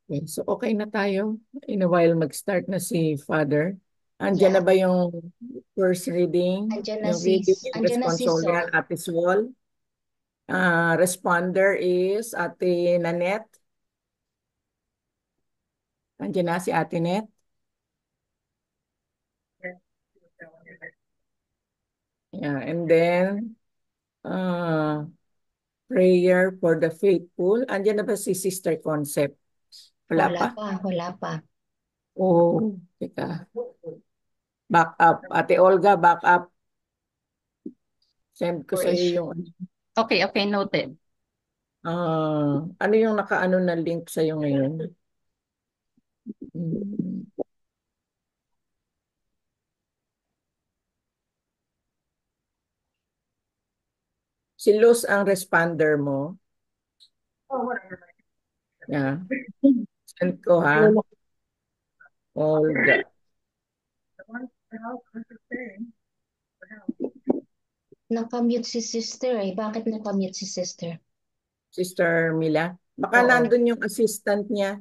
Okay, so okay na tayo. In a while, mag-start na si Father. Andiyan Yeah. na ba yung first reading? Yung reading and Andyan na si responsorial, Sol. Ate Swol? Responder is Ate Nanette. Andiyan na si Ate Net. Yeah, and then uh, prayer for the faithful. Andiyan na ba si Sister Concept? Wala Wala pa? pa, wala pa. Oh, teka. Back up. Ate Olga, back up. Send ko For sa iyo issue. yung Okay, okay, noted. ano yung nakaano na link sa iyo ngayon? Hmm. Si Luz ang responder mo. Yeah. Send ko ha. Olga. Nakamute si sister eh. Bakit nakamute si sister? Sister Mila. Baka Oo. nandun yung assistant niya.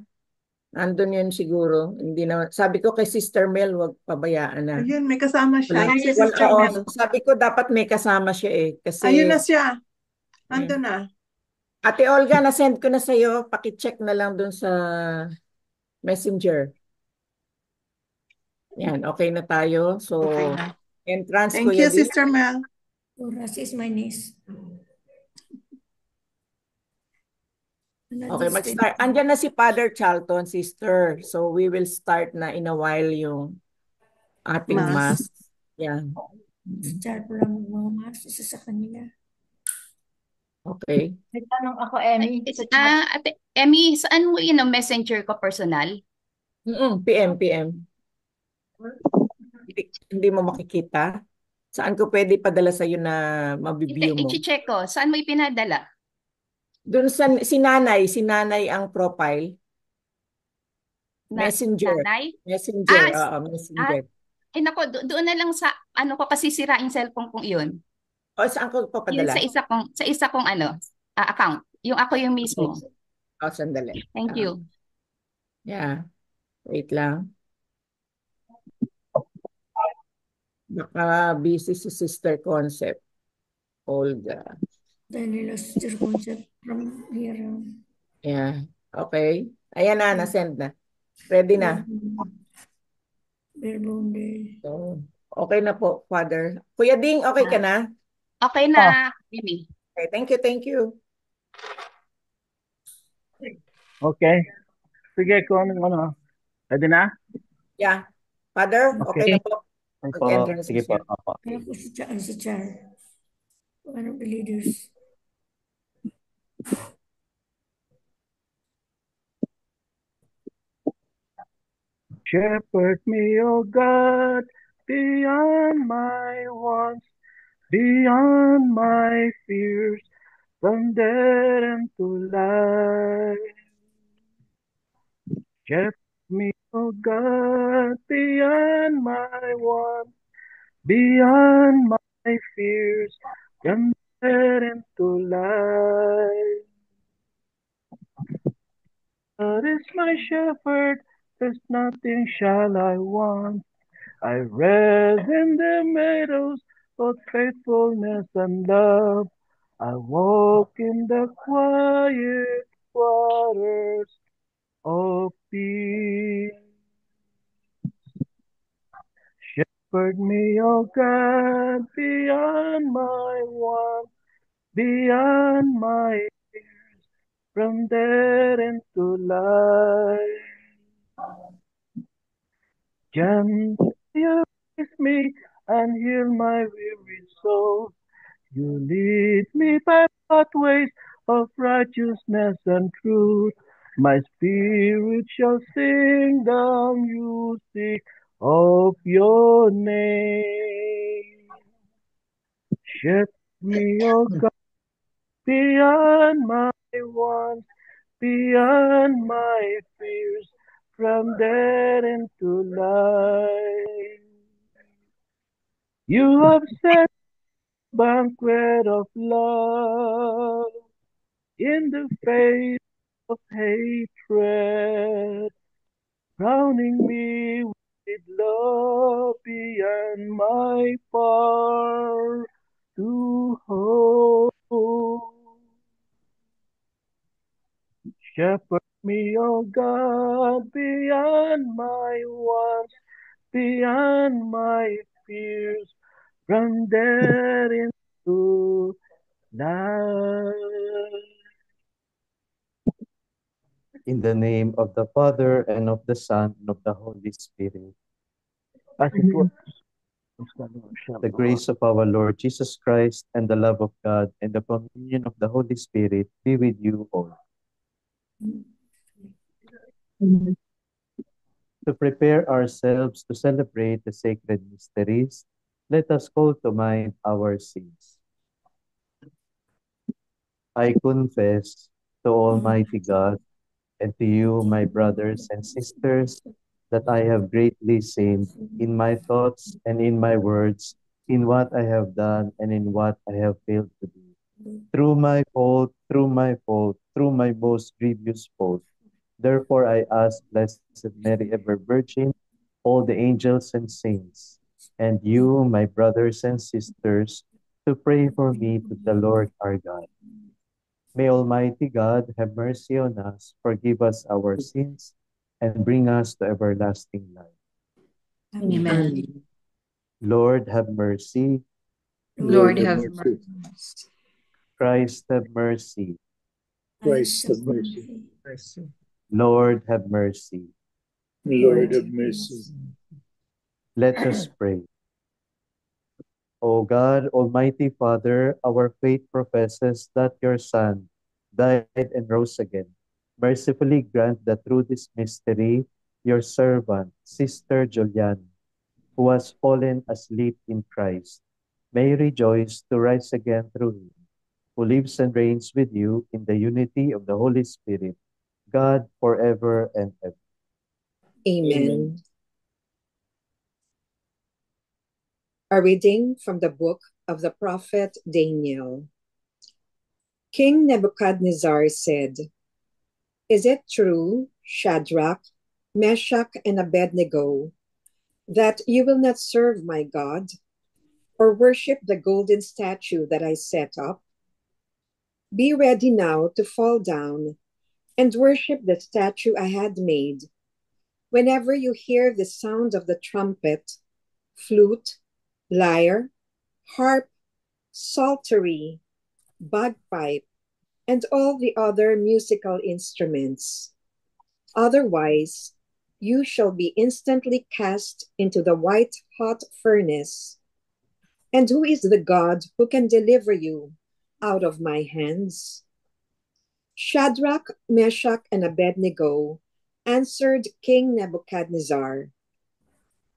Nandun yun siguro. Hindi na, sabi ko kay Sister Mel, wag pabayaan na. Ayun, may kasama siya. Wala. Ayun si Wala, Sister oo. Mel. Sabi ko dapat may kasama siya eh. Ayun Kasi, na siya. Ando eh. na. Ate Olga, na-send ko na sa'yo. Pakicheck na lang dun sa messenger. Yan, okay na tayo. So, Okay na. entrance Thank Kuya you, Di. Sister Mel. Horace is my niece. Okay, Another state. mag-start. Andyan na si Father Charlton, sister. So, we will start na in a while yung ating Mass. mass. Yan. Si Char pala magmamamas. Isa sa kanila. Okay. May tanong ako, Emmy, sa chat. Ate Emmy, saan mo messenger ko personal? PM. Hindi mo makikita. Saan ko pwede padala sa'yo na mabibview mo? I-check ko. Saan mo ipinadala? Doon sa si nanay ang profile. Messenger. Nanay? Messenger, Ah, oo, ah, messenger. nako, doon na lang sa, ano ko kasi sira yung cellphone kong iyon. O, saan ko Yun papadala? sa isa kong account. Yung ako yung Okay. mismo. O, sandali. Thank you. Yeah. Wait lang. Baka busy si Sister Concept. Olga. Dahil nila sister concept from here. Yeah. Okay. Ayan na, na-send na. Ready na. Barebone day. So, okay na po, Father. Kuya Ding, okay ka na? Okay na, Mimi. Okay, thank you. Okay. Sige, kung ano. Pwede na? Yeah. Father, okay Okay. na po. Opo. Mag-entrance Sige po. siya. Opo. Kaya po si Char. One of the leaders. Shepherd me, O God, beyond my wants, beyond my fears, from death into life. Shepherd me, O God, beyond my wants, beyond my fears, from death into life. God is my shepherd, there's nothing shall I want. I rest in the meadows of faithfulness and love. I walk in the quiet waters of peace. Shepherd me, O God, beyond my want, beyond my fears, from death into life. Gently you raise me and heal my weary soul. You lead me by pathways of righteousness and truth. My spirit shall sing the music of your name. Shepherd me, O God, beyond my wants, beyond my fears, from death into life. You have set a banquet of love in the face of hatred, drowning me with love beyond my power to hold. Shepherd me, O God, beyond my wants, beyond my fears, from there into life. In the name of the Father, and of the Son, and of the Holy Spirit. As it was, The grace of our Lord Jesus Christ, and the love of God, and the communion of the Holy Spirit be with you all. To prepare ourselves to celebrate the sacred mysteries, let us call to mind our sins. I confess to Almighty God and to you, my brothers and sisters, that I have greatly sinned in my thoughts and in my words, in what I have done and in what I have failed to do. Through my fault, through my most grievous fault. Therefore I ask Blessed Mary, ever Virgin, all the angels and saints, and you, my brothers and sisters, to pray for me to the Lord our God. May Almighty God have mercy on us, forgive us our sins, and bring us to everlasting life. Amen. Lord, have mercy. Lord, have mercy. Christ, have mercy. Christ have mercy. Mercy. Lord, have mercy. Lord have mercy. Let us pray. O God, Almighty Father, our faith professes that your Son died and rose again. Mercifully grant that through this mystery, your servant, Sister Juliana, who has fallen asleep in Christ, may rejoice to rise again through him, who lives and reigns with you in the unity of the Holy Spirit, God forever and ever. Amen. A reading from the book of the prophet Daniel. King Nebuchadnezzar said, "Is it true, Shadrach, Meshach, and Abednego, that you will not serve my God or worship the golden statue that I set up? Be ready now to fall down and worship the statue I had made. Whenever you hear the sound of the trumpet, flute, lyre, harp, psaltery, bagpipe, and all the other musical instruments. Otherwise, you shall be instantly cast into the white-hot furnace. And who is the God who can deliver you out of my hands?" Shadrach, Meshach, and Abednego answered King Nebuchadnezzar,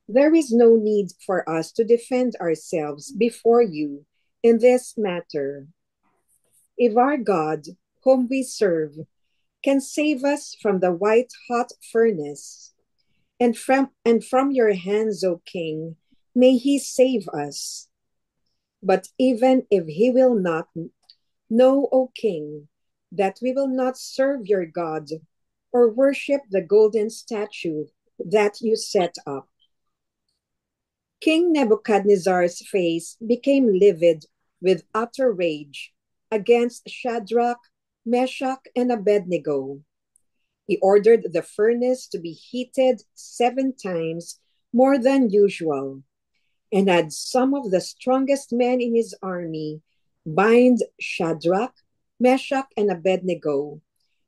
"There is no need for us to defend ourselves before you in this matter. If our God, whom we serve, can save us from the white-hot furnace, and from your hands, O king, may he save us. But even if he will not, know, O king, that we will not serve your God or worship the golden statue that you set up." King Nebuchadnezzar's face became livid with utter rage against Shadrach, Meshach, and Abednego. He ordered the furnace to be heated 7 times more than usual, and had some of the strongest men in his army bind Shadrach, Meshach, and Abednego,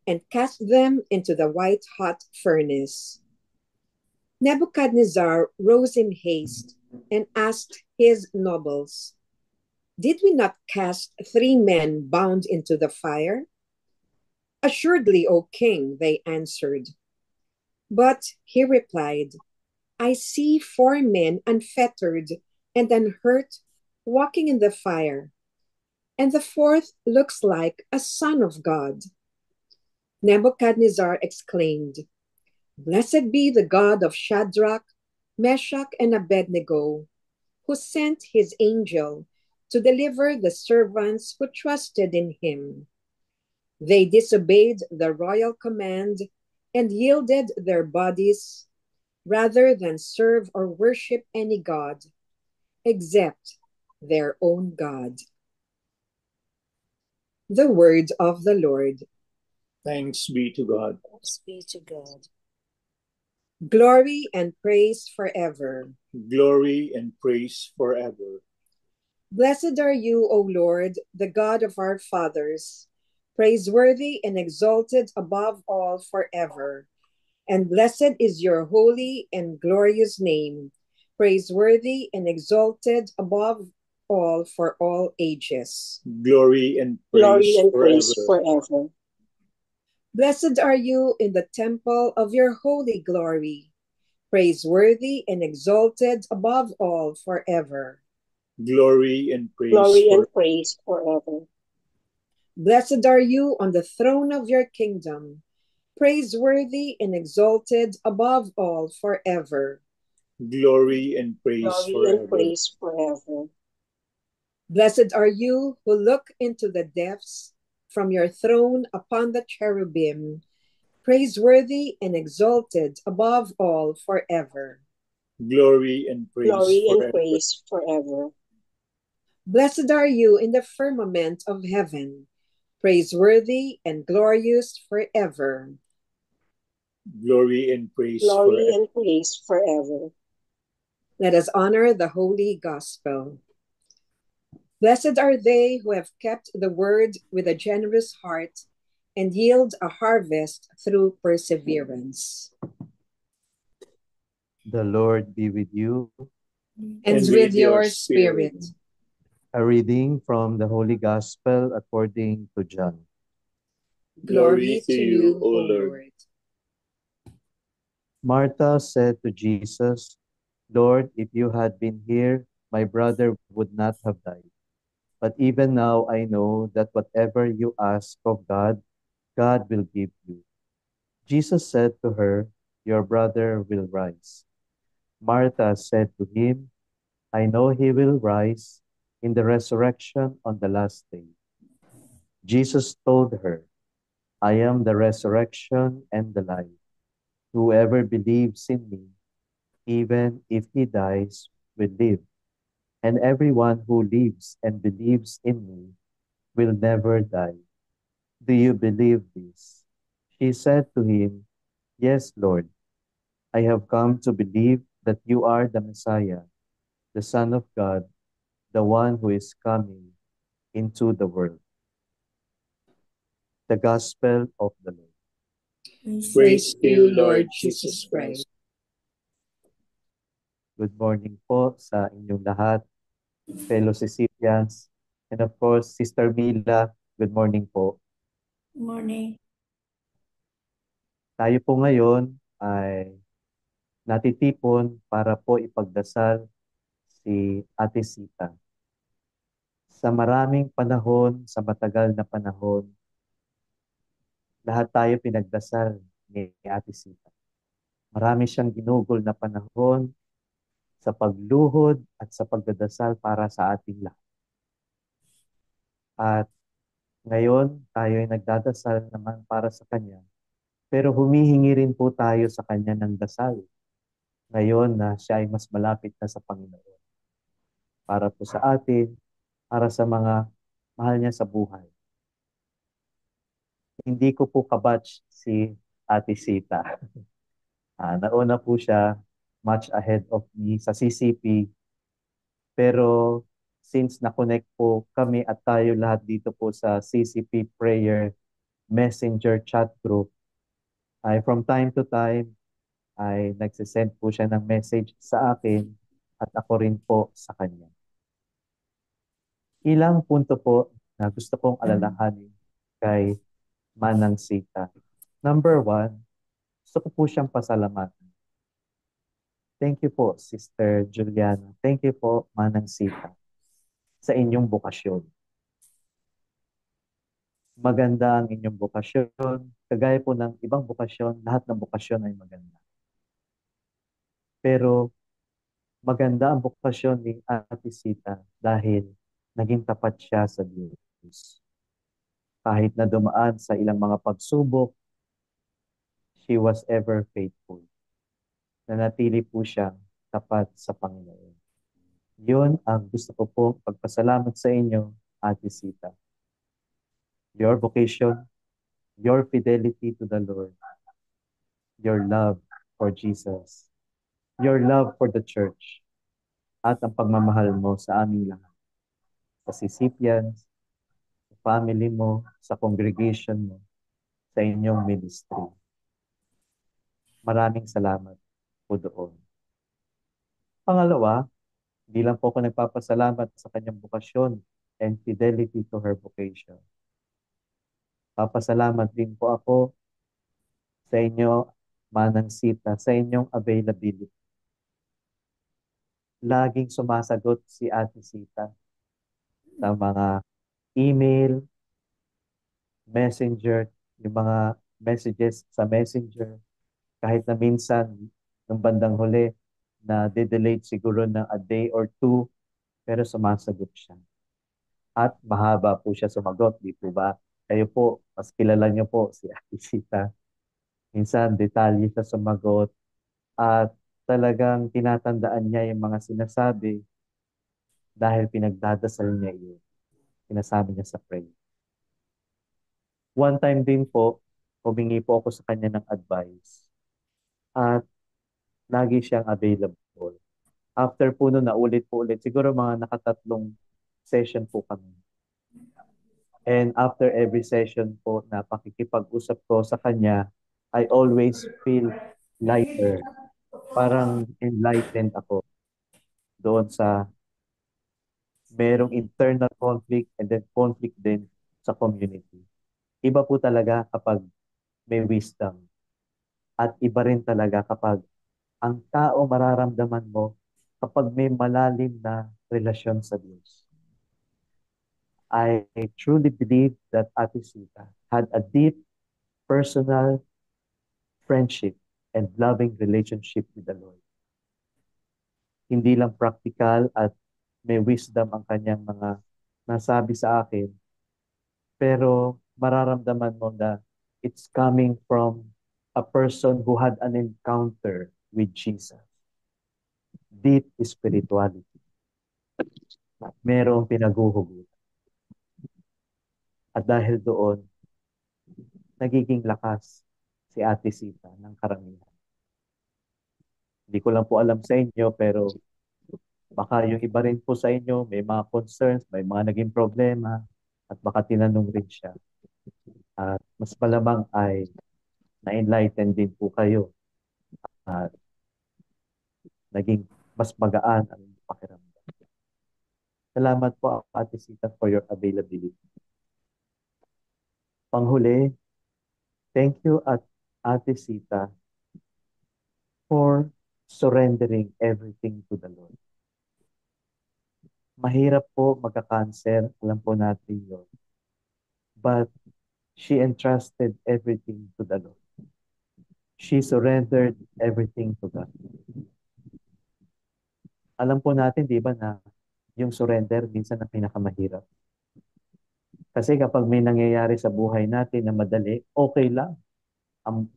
and cast them into the white-hot furnace. Nebuchadnezzar rose in haste and asked his nobles, "Did we not cast 3 men bound into the fire?" "Assuredly, O king," they answered. But he replied, "I see 4 men unfettered and unhurt walking in the fire, and the 4th looks like a son of God." Nebuchadnezzar exclaimed, "Blessed be the God of Shadrach, Meshach, and Abednego, who sent his angel to deliver the servants who trusted in him. They disobeyed the royal command and yielded their bodies rather than serve or worship any god except their own God. The word of the Lord. Thanks be to God. Thanks be to God. Glory and praise forever. Glory and praise forever. Blessed are you, O Lord, the God of our fathers, praiseworthy and exalted above all forever. And blessed is your holy and glorious name, praiseworthy and exalted above all for all ages. Glory and Glory praise and praise forever. forever. Blessed are you in the temple of your holy glory, praiseworthy and exalted above all forever. Glory and praise Glory and forever. praise forever. Blessed are you on the throne of your kingdom, praiseworthy and exalted above all forever. Glory and praise Glory and forever. praise forever. Blessed are you who look into the depths from your throne upon the cherubim, praiseworthy and exalted above all forever. Glory and praise Glory and forever. praise forever. Blessed are you in the firmament of heaven, praiseworthy and glorious forever. Glory and praise Glory forever. and praise forever. Let us honor the holy gospel. Blessed are they who have kept the word with a generous heart and yield a harvest through perseverance. The Lord be with you. And with your spirit. A reading from the Holy Gospel according to John. Glory to you, O Lord. Martha said to Jesus, Lord, if you had been here, my brother would not have died. But even now I know that whatever you ask of God, God will give you. Jesus said to her, your brother will rise. Martha said to him, I know he will rise in the resurrection on the last day. Jesus told her, I am the resurrection and the life. Whoever believes in me, even if he dies, will live. And everyone who lives and believes in me will never die. Do you believe this? She said to him, Yes, Lord. I have come to believe that you are the Messiah, the Son of God, the one who is coming into the world. The Gospel of the Lord. Praise to you, Lord Jesus Christ. Good morning po sa inyong lahat, fellow Sicilians, and of course, Sister Mila, good morning po. Morning. Tayo po ngayon ay natitipon para po ipagdasal si Ate Sita. Sa maraming panahon, sa matagal na panahon, lahat tayo pinagdasal ni Ate Sita. Marami siyang ginugol na panahon sa pagluhod at sa pagdadasal para sa ating lahat. At ngayon, tayo ay nagdadasal naman para sa Kanya. Pero humihingi rin po tayo sa Kanya ng dasal. Ngayon na siya ay mas malapit na sa Panginoon. Para po sa atin, para sa mga mahal niya sa buhay. Hindi ko po kabatch si Ate Sita. Nauna po siya much ahead of me sa CCP. Pero since na-connect po kami at tayo lahat dito po sa CCP Prayer Messenger chat group, ay from time to time ay nagsisend po siya ng message sa akin at ako rin po sa kanya. Ilang punto po na gusto kong alalahanin kay Manang Sita. Number 1, gusto ko po siyang pasalamatan. Thank you po, Sister Juliana. Thank you po, Manang Sita, sa inyong bukasyon. Maganda ang inyong bukasyon. Kagaya po ng ibang bukasyon, lahat ng bukasyon ay maganda. Pero maganda ang bukasyon ni Ate Sita dahil naging tapat siya sa Diyos. Kahit na dumaan sa ilang mga pagsubok, she was ever faithful. Nanatili po siyang tapat sa Panginoon. Yun ang gusto ko po pagpasalamat sa inyo, Ate Sita. Your vocation, your fidelity to the Lord, your love for Jesus, your love for the church, at ang pagmamahal mo sa aming lahat. Sa Sisipians, sa family mo, sa congregation mo, sa inyong ministry. Maraming salamat po doon. Pangalawa, hindi lang po ako nagpapasalamat sa kanyang bukasyon and fidelity to her vocation. Papasalamat din po ako sa inyo, Manang Sita, sa inyong availability. Laging sumasagot si Ate Sita sa mga email, messenger, yung mga messages sa messenger, kahit na minsan, ng bandang huli, na de-delete siguro ng a day or two, pero sumasagot siya. At mahaba po siya sumagot, di po ba? Kayo po, mas kilala niyo po si Ate Sita. Minsan, detalye siya sumagot at talagang tinatandaan niya yung mga sinasabi dahil pinagdadasal niya yun. Sinasabi niya sa prayer. One time din po, humingi po ako sa kanya ng advice at lagi siyang available. After po nun, naulit po ulit, siguro mga nakatatlong session po kami. And after every session po na pakikipag-usap ko sa kanya, I always feel lighter. Parang enlightened ako doon sa merong internal conflict and then conflict din sa community. Iba po talaga kapag may wisdom. At iba rin talaga kapag ang tao mararamdaman mo kapag may malalim na relasyon sa Diyos. I truly believe that Ate Sita had a deep personal friendship and loving relationship with the Lord. Hindi lang practical at may wisdom ang kanyang mga nasabi sa akin, pero mararamdaman mo na it's coming from a person who had an encounter with Jesus. Deep spirituality. Merong pinaguhugutan. At dahil doon, nagiging lakas si Ate Sita ng karamihan. Hindi ko lang po alam sa inyo, pero baka yung iba rin po sa inyo, may mga concerns, may mga naging problema, at baka tinanong rin siya. At mas malamang ay na-enlighten din po kayo. At naging mas magaan ang pakiramdam. Salamat po, Ate Sita, for your availability. Panghuli, thank you at Ate Sita for surrendering everything to the Lord. Mahirap po magka-cancer, alam po natin yun. But she entrusted everything to the Lord. She surrendered everything to God. Alam po natin, di ba, na yung surrender minsan ang pinakamahirap. Kasi kapag may nangyayari sa buhay natin na madali, okay lang.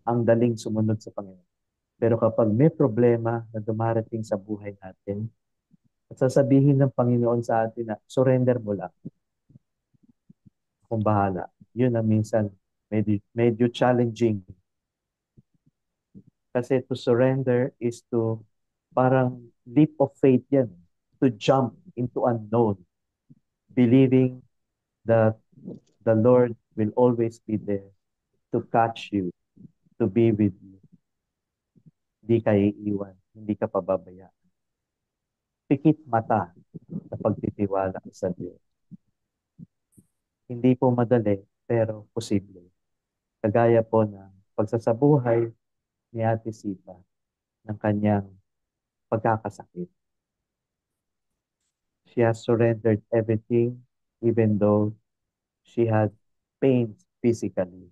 Ang daling sumunod sa Panginoon. Pero kapag may problema na dumarating sa buhay natin, at sasabihin ng Panginoon sa atin na surrender mo lang. Kung bahala. Yun ang minsan medyo challenging. Kasi to surrender is to parang leap of faith yan. To jump into unknown. Believing that the Lord will always be there to catch you, to be with you. Hindi ka iiwan, hindi ka pababayaan. Pikit mata sa pagtitiwala sa Diyos. Hindi po madali, pero posible. Kagaya po ng pagsasabuhay ni Ate Sita ng kanyang pagkakasakit. She has surrendered everything even though she had pain physically.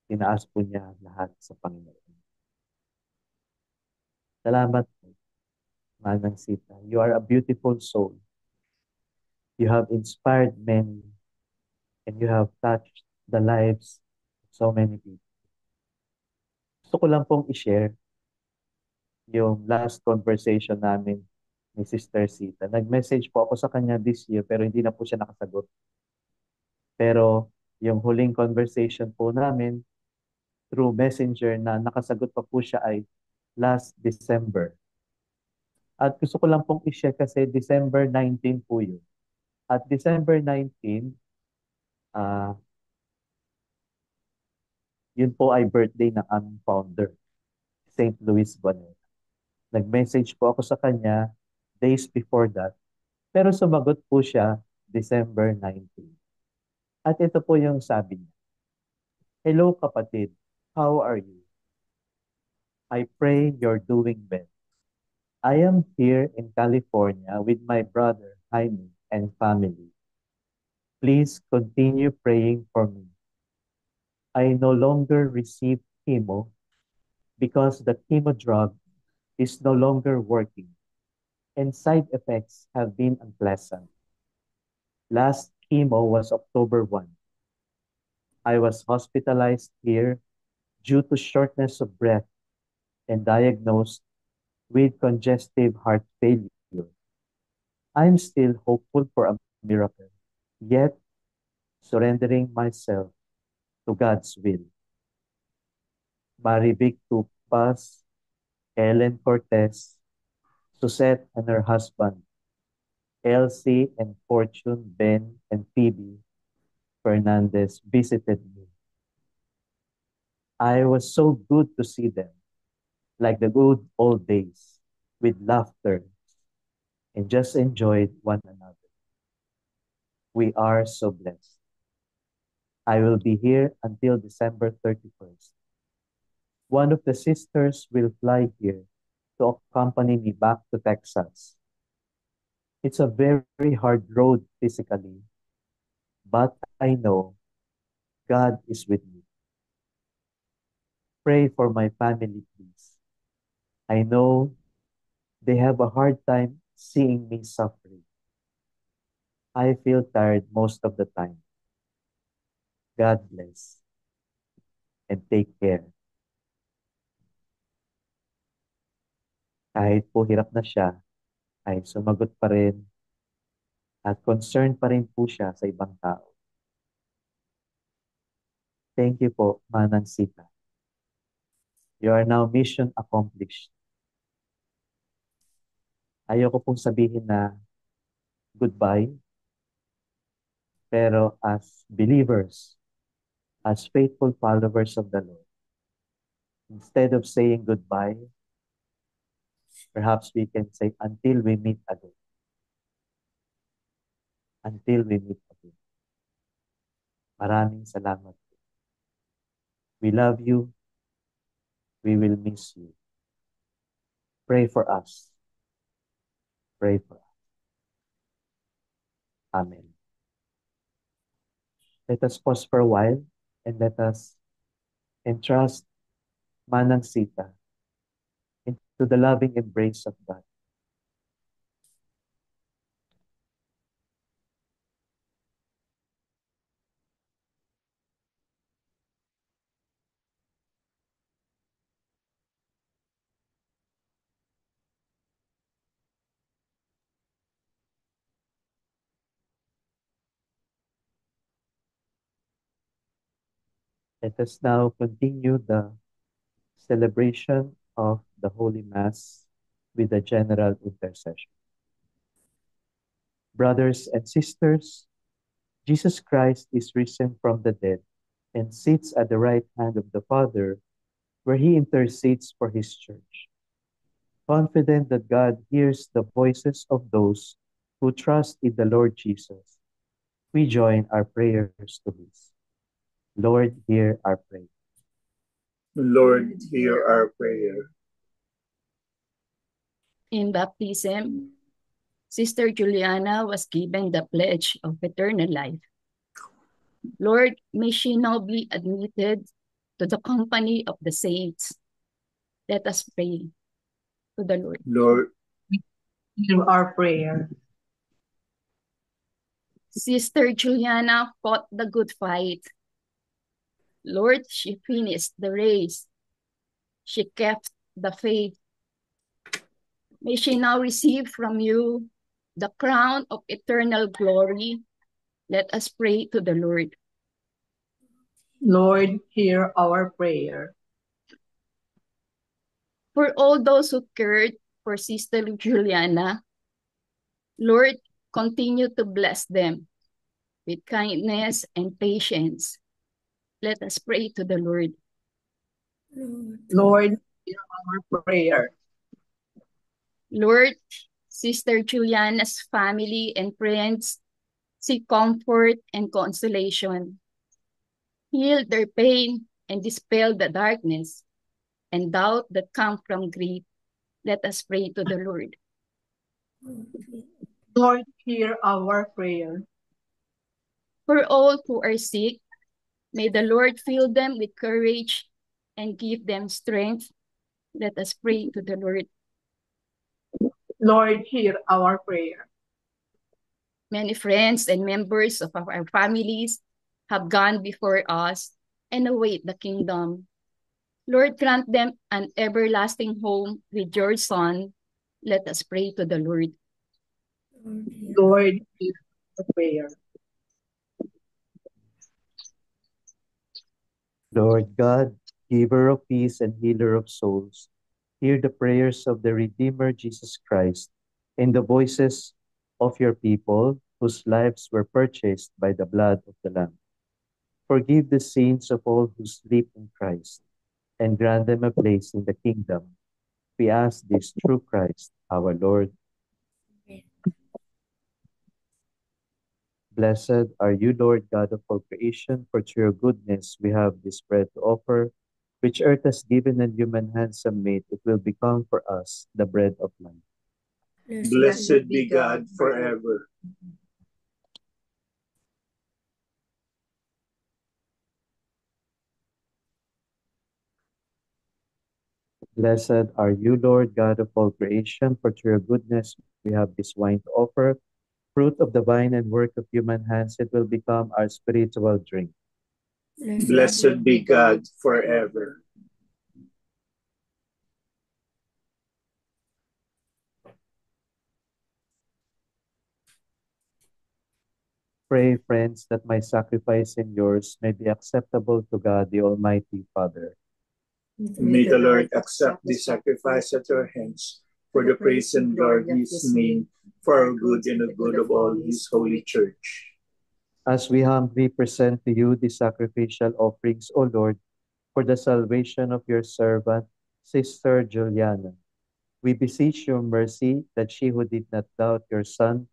Tinaas po niya lahat sa Panginoon. Salamat po, Manang Sita. You are a beautiful soul. You have inspired many and you have touched the lives of so many people. Gusto ko lang pong i-share yung last conversation namin ni Sister Sita. Nag-message po ako sa kanya this year pero hindi na po siya nakasagot. Pero yung huling conversation po namin through Messenger na nakasagot pa po siya ay last December. At gusto ko lang pong i-share kasi December 19 po yun. At December 19, yun po ay birthday ng aming founder, St. Louis Boneta. Nag-message po ako sa kanya days before that, pero sumagot po siya December 19. At ito po yung sabi niya. Hello kapatid, how are you? I pray you're doing well. I am here in California with my brother Jaime and family. Please continue praying for me. I no longer receive chemo because the chemo drug is no longer working and side effects have been unpleasant. Last chemo was October 1. I was hospitalized here due to shortness of breath and diagnosed with congestive heart failure. I'm still hopeful for a miracle, yet surrendering myself to God's will. Marivic Tupas, Ellen Cortez, Suzette and her husband, Elsie and Fortune, Ben and Phoebe Fernandez visited me. I was so good to see them, like the good old days, with laughter, and just enjoyed one another. We are so blessed. I will be here until December 31st. One of the sisters will fly here to accompany me back to Texas. It's a very hard road physically, but I know God is with me. Pray for my family, please. I know they have a hard time seeing me suffering. I feel tired most of the time. God bless and take care. Kahit po hirap na siya, ay sumagot pa rin at concerned pa rin po siya sa ibang tao. Thank you po, Manang Sita. You are now mission accomplished. Ayoko pong sabihin na goodbye, pero as believers, as faithful followers of the Lord, instead of saying goodbye, perhaps we can say until we meet again. Until we meet again. Maraming salamat. We love you. We will miss you. Pray for us. Pray for us. Amen. Let us pause for a while and let us entrust Manang Sita into the loving embrace of God. Let us now continue the celebration of the Holy Mass with the general intercession. Brothers and sisters, Jesus Christ is risen from the dead and sits at the right hand of the Father, where he intercedes for his church. Confident that God hears the voices of those who trust in the Lord Jesus, we join our prayers to his. Lord, hear our prayer. Lord, hear our prayer. In baptism, Sister Juliana was given the pledge of eternal life. Lord, may she now be admitted to the company of the saints. Let us pray to the Lord. Lord, Hear our prayer. Sister Juliana fought the good fight. Lord, she finished the race. She kept the faith. May she now receive from you the crown of eternal glory. Let us pray to the Lord. Lord, hear our prayer. For all those who cared for Sister Juliana, Lord, continue to bless them with kindness and patience. Let us pray to the Lord. Lord, hear our prayer. Lord, Sister Juliana's family and friends seek comfort and consolation. Heal their pain and dispel the darkness and doubt that come from grief. Let us pray to the Lord. Lord, hear our prayer. For all who are sick, may the Lord fill them with courage and give them strength. Let us pray to the Lord. Lord, hear our prayer. Many friends and members of our families have gone before us and await the kingdom. Lord, grant them an everlasting home with your Son. Let us pray to the Lord. Lord, hear our prayer. Lord God, giver of peace and healer of souls, hear the prayers of the Redeemer Jesus Christ and the voices of your people whose lives were purchased by the blood of the Lamb. Forgive the sins of all who sleep in Christ and grant them a place in the kingdom. We ask this through Christ our Lord. Blessed are you, Lord God of all creation, for through your goodness we have this bread to offer, which earth has given and human hands have made. It will become for us the bread of life. Blessed be God forever. Blessed are you, Lord God of all creation, for through your goodness we have this wine to offer, fruit of the vine and work of human hands. It will become our spiritual drink. Blessed be God forever. Pray, friends, that my sacrifice and yours may be acceptable to God, the Almighty Father. May the Lord accept the sacrifice at your hands for the praise and glory of his name, for our good and the good of all his holy church. As we humbly present to you the sacrificial offerings, O Lord, for the salvation of your servant, Sister Juliana, we beseech your mercy that she who did not doubt your Son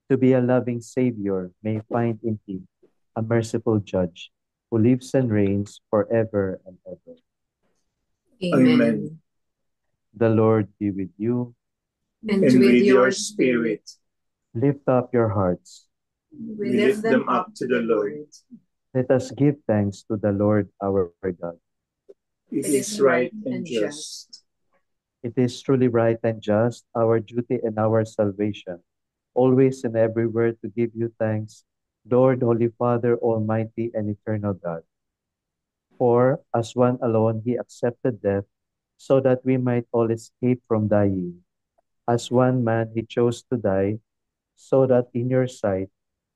to be a loving Savior may find in him a merciful judge who lives and reigns forever and ever. Amen. The Lord be with you. And with your spirit. Lift up your hearts. We lift them up to the Lord. Let us give thanks to the Lord our God. It is right and just. It is truly right and just, our duty and our salvation, always and everywhere to give you thanks, Lord, Holy Father, Almighty and Eternal God. For as one alone he accepted death, so that we might all escape from dying. As one man he chose to die, so that in your sight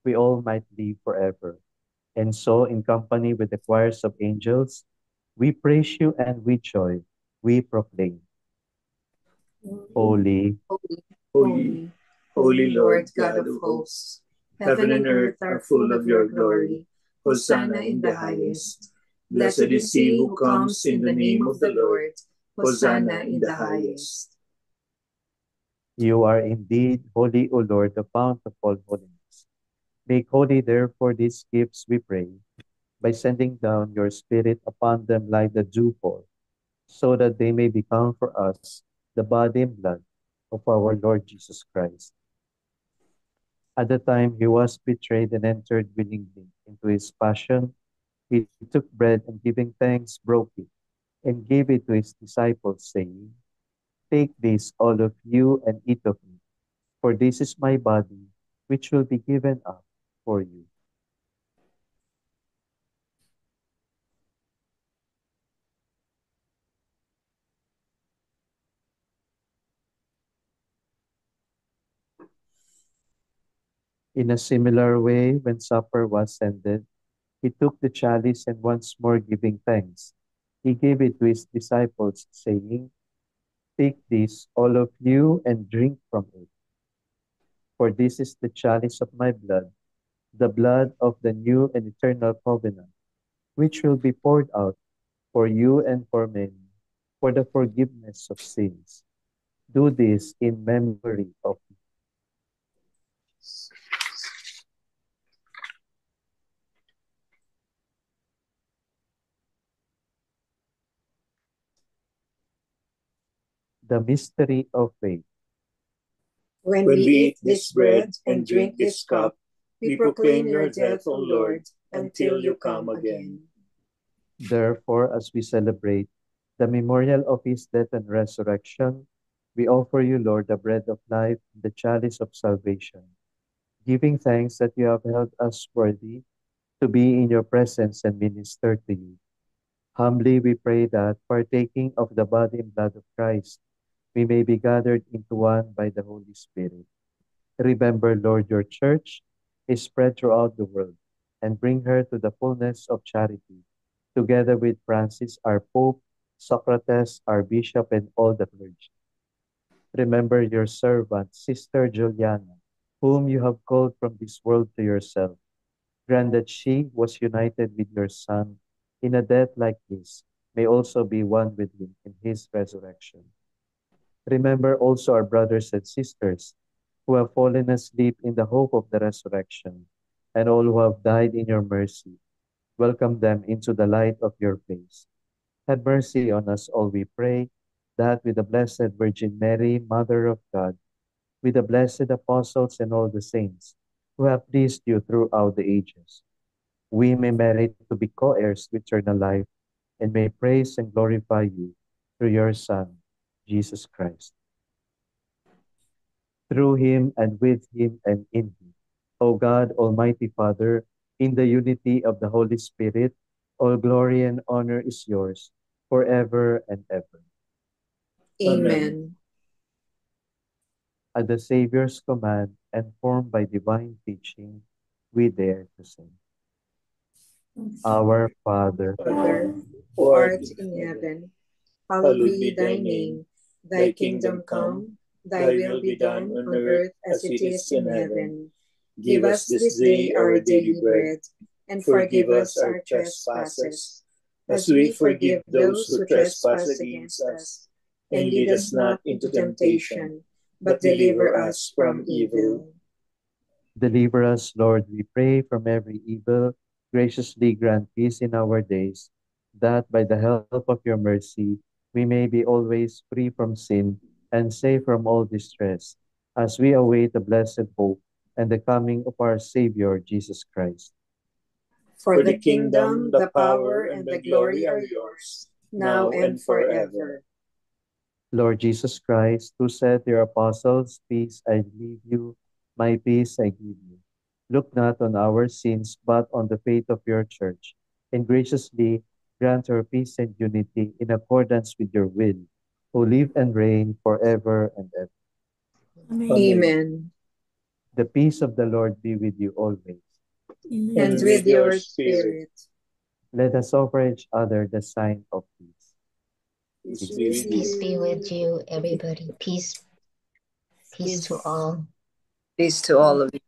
we all might live forever. And so, in company with the choirs of angels, we praise you and with joy we proclaim. Holy, Holy, holy Lord God of hosts, heaven and earth are full of your glory. Hosanna in the highest. Blessed is he who comes in the name of the Lord. Hosanna in the highest. you are indeed holy, O Lord, the fount of all holiness. Make holy, therefore, these gifts, we pray, by sending down your Spirit upon them like the dewfall, so that they may become for us the body and blood of our Lord Jesus Christ. At the time he was betrayed and entered willingly into his passion, he took bread and giving thanks, broke it, and gave it to his disciples, saying, "Take this, all of you, and eat of it, for this is my body, which will be given up before you. In a similar way, when supper was ended, he took the chalice and once more giving thanks, he gave it to his disciples, saying, "Take this, all of you, and drink from it. For this is the chalice of my blood, the blood of the new and eternal covenant, which will be poured out for you and for many, for the forgiveness of sins. Do this in memory of me." The mystery of faith. When When we we eat eat this bread and drink this cup, we proclaim your death, O Lord, until you come again. Therefore, as we celebrate the memorial of his death and resurrection, we offer you, Lord, the bread of life, the chalice of salvation, giving thanks that you have held us worthy to be in your presence and minister to you. Humbly we pray that, partaking of the body and blood of Christ, we may be gathered into one by the Holy Spirit. Remember, Lord, your church is spread throughout the world, and bring her to the fullness of charity, together with Francis, our Pope, Socrates, our Bishop, and all the clergy. Remember your servant, Sister Juliana, whom you have called from this world to yourself. Grant that she was united with your Son in a death like this, may also be one with him in his resurrection. Remember also our brothers and sisters who have fallen asleep in the hope of the resurrection, and all who have died in your mercy. Welcome them into the light of your face. Have mercy on us all, we pray, that with the Blessed Virgin Mary, Mother of God, with the blessed apostles and all the saints who have pleased you throughout the ages, we may merit to be co-heirs with eternal life, and may praise and glorify you through your Son, Jesus Christ. Through him and with him and in him, O God, Almighty Father, in the unity of the Holy Spirit, all glory and honor is yours forever and ever. Amen. At the Savior's command and formed by divine teaching, we dare to sing. Our Father, Father, who who art art in in heaven, heaven, hallowed hallowed be be thy thy name. name. Thy kingdom come, thy will be done on earth as it is in heaven. Give us this day our daily bread, and forgive us our trespasses, as we forgive those who trespass against us. And lead us not into temptation, but deliver us from evil. deliver us, Lord, we pray, from every evil. Graciously grant peace in our days, that by the help of your mercy we may be always free from sin and safe from all distress, as we await the blessed hope and the coming of our Savior, Jesus Christ. For the kingdom, the power, and the glory are yours, now and forever. Lord Jesus Christ, who said to your apostles, "Peace I leave you, my peace I give you," look not on our sins, but on the faith of your church, and graciously grant her peace and unity in accordance with your will, who live and reign forever and ever. Amen. Amen. The peace of the Lord be with you always. Amen. And with your spirit. Let us offer each other the sign of peace. Peace be with Peace you. be with you, everybody. Peace to all. Peace to all of you.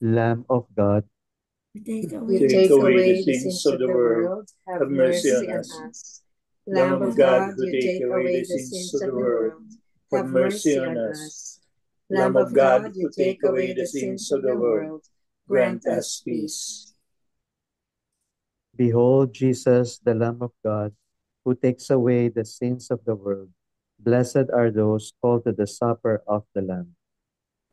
Lamb of God, We take You away Take take away away the the sins sins of of the the world. world. Have Have mercy mercy on on us. us. Lamb Lamb of of God, God, who you take take away the sins of the world. have Have mercy mercy on on us. us. Lamb Lamb of of God, God, who you take away the sins of the world. Grant us peace. behold Jesus, the Lamb of God, who takes away the sins of the world. Blessed are those called to the supper of the Lamb.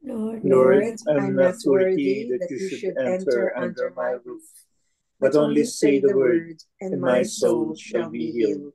Lord, Lord, Lord, I'm I'm not not worthy worthy that that you you should should enter enter under under my my roof, roof, but only say the word, word, and and my my soul soul shall shall be be healed. healed.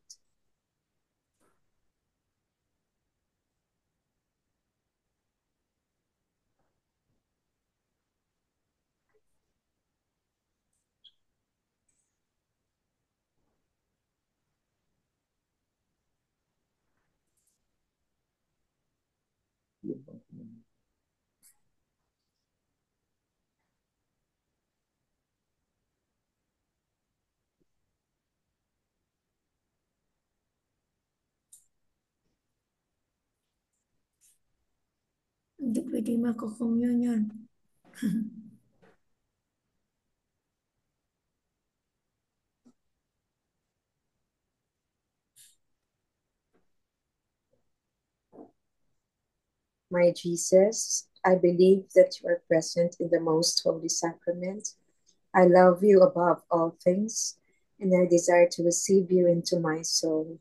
Hindi pwede mako-communion. My Jesus, I believe that you are present in the most holy sacrament. I love you above all things, and I desire to receive you into my soul.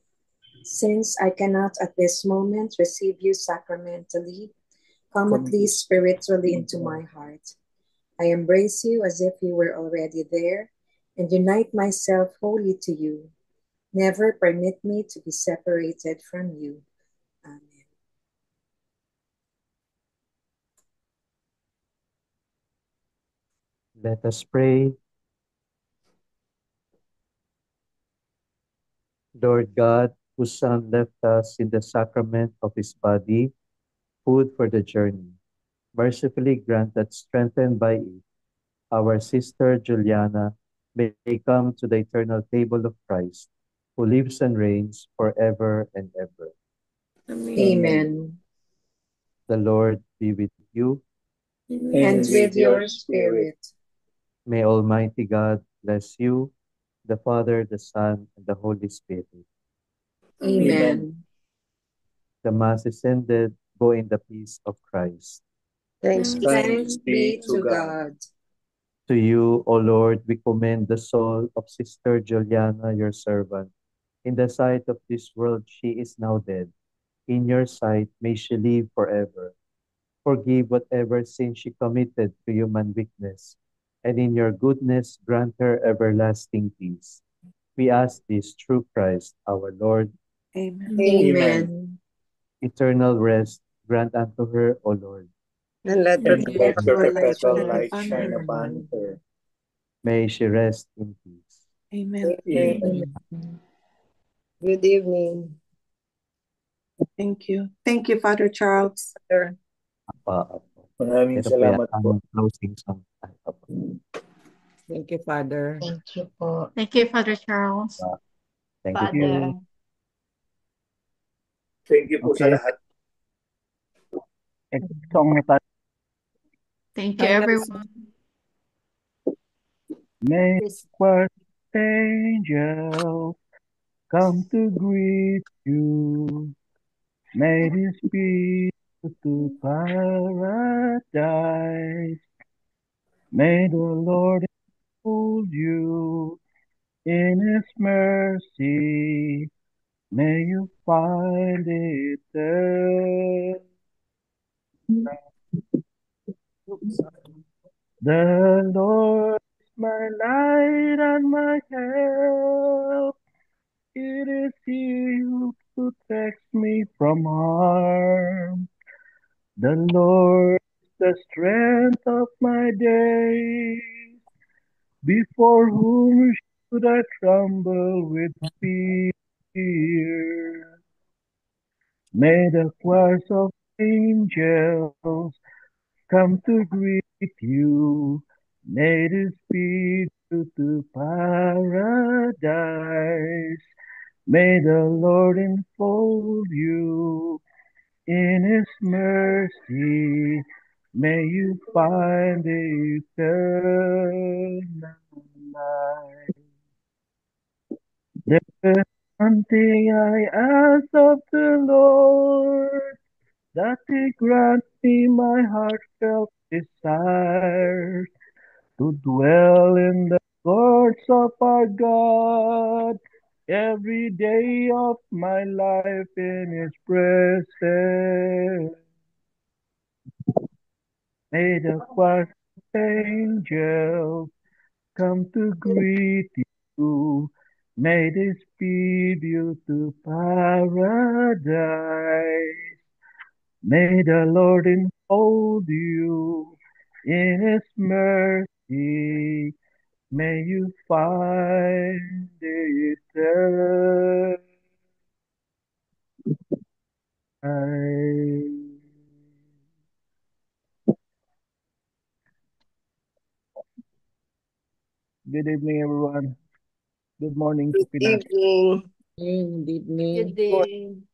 Since I cannot at this moment receive you sacramentally, come at least spiritually into my heart. I embrace you as if you were already there and unite myself wholly to you. Never permit me to be separated from you. Amen. Let us pray. Lord God, whose Son left us in the sacrament of his body, food for the journey, mercifully grant that strengthened by it, our sister Juliana may come to the eternal table of Christ, who lives and reigns forever and ever. Amen. Amen. The Lord be with you. And with your spirit. May Almighty God bless you, the Father, the Son, and the Holy Spirit. Amen. The Mass is ended. Go in the peace of Christ. Thanks Thanks be to God. To you, O Lord, we commend the soul of Sister Juliana, your servant. In the sight of this world, she is now dead. In your sight, may she live forever. Forgive whatever sin she committed to human weakness, and in your goodness, grant her everlasting peace. We ask this through Christ our Lord. Amen. Amen. Eternal rest grant unto her, O Lord. And let And let your perpetual light perpetual shine light upon shine her. upon her. May she rest in peace. Amen. Amen. Good evening. Thank you. Thank you, Father Charles. Sir. Apa. Maraming Ito po salamat yata po. ang closing song. Apa. Thank you, Father. Thank you po. Thank you, Father Charles. Thank you. Father. Thank you po sa Okay. lahat. Song na tayo. Thank you, everyone. May what angels come to greet you. May this be to paradise. May the Lord hold you in his mercy. May you find it there. The Lord is my light and my help. It is he who protects me from harm. The Lord is the strength of my days. Before whom should I tremble with fear? May the choirs of angels come to greet you. May this speed you to paradise. May the Lord enfold you in his mercy. May you find the eternal life. There's one thing I ask of the Lord, that he grant me my heartfelt desire to dwell in the courts of our God every day of my life in his presence. May the choir of angels come to greet you. May they speed you to paradise. May the Lord enfold you in his mercy. May you find the eternal life. Good evening, everyone. Good morning, Good Pinas. evening, Good evening. Good day.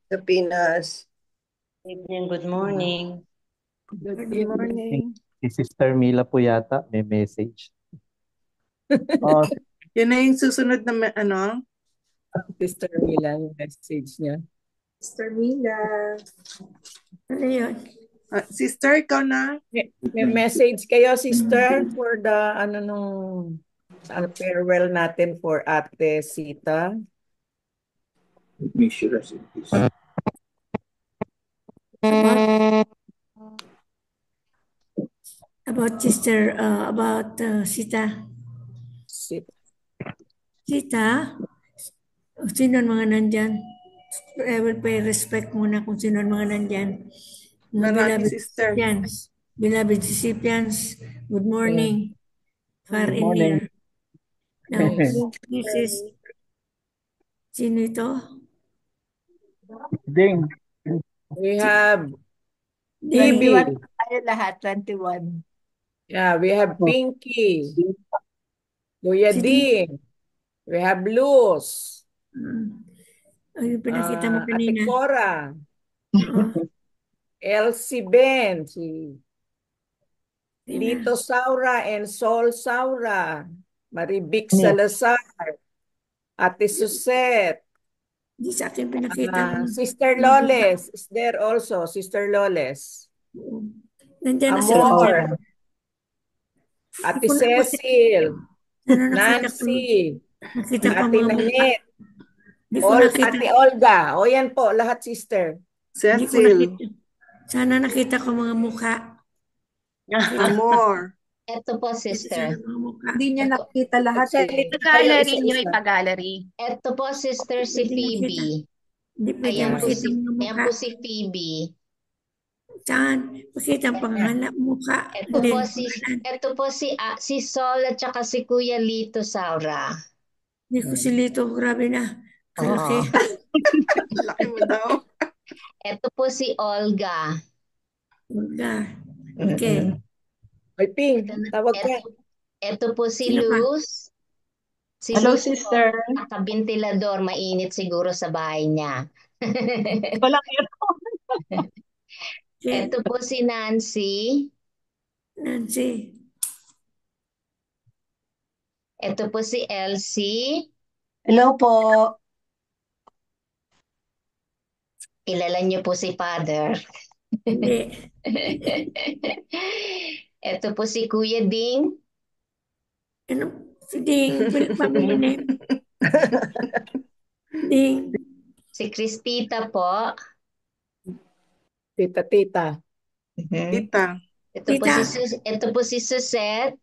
sa Pinas. Evening, good morning. Good Good evening. morning. Si Sister Mila po yata may message. Uh, Yun na yung susunod na ano? Sister Mila, yung message niya. Sister Mila. Ano yun? Sister, ikaw na? May message kayo, sister, for the farewell natin for Ate Sita. Miss you, rest in peace. About Sister, Sita. Sita? Sino ang mga nandyan? I will pay respect muna kung sino ang mga nandyan. Mga Marami, beloved sister. recipients. Beloved recipients, good morning. Far Good and morning. near. Now, this is, sino ito? Ding. We have 21 Phoebe. tayo lahat, 21. Yeah, we have Pinky. Kuya Si Ding. We have Luz. yung pinakita mo Ate kanina. Cora. Oo. Elsie Ben. Si Sino? Lito Saura and Sol Saura. Marivic Salazar. Ate Susette. Hindi sa akin pinakita mo. Sister Loles is there also. Sister Loles. Nandyan na sila. Amor. Ate Kung ako- Cecil. Ano nakita ko? Nancy. Nakita ko Ate mga mukha. Nanette. Hindi ko nakita. Ate Olga. O yan po, lahat sister. Hindi ko Cecil. nakita. Sana nakita ko mga mukha. Amor. Ito po, sister. Sana mga mukha. Hindi niya nakita lahat eh. Gallery nyo, ipa-gallery. Ito po, sister, si Hindi Phoebe. Hindi pwede Ayan po makita si, mga ayan mukha. po si Phoebe. Saan? Makita ang pangalan, mukha. Ito po si Sol at saka si Kuya Lito Saura. Hindi ko si Lito, grabe na. Kalaki. Laki mo daw. Ito po si Olga. Olga. Okay. Ay, Ping, tawag ka. Ito po si Sino pa? Luz. Si Hello, Luz po, sister. nakabintilador, mainit siguro sa bahay niya. Walang aircon. Ito po si Nancy. Nancy. Ito po si Elsie. Hello po. Kilala niyo po si Father. Hindi. Ito po si Kuya Ding. Ano? Si Ding. Family name. Ding. Si Cristita po. Tita. Tita. Ito po si Suzette.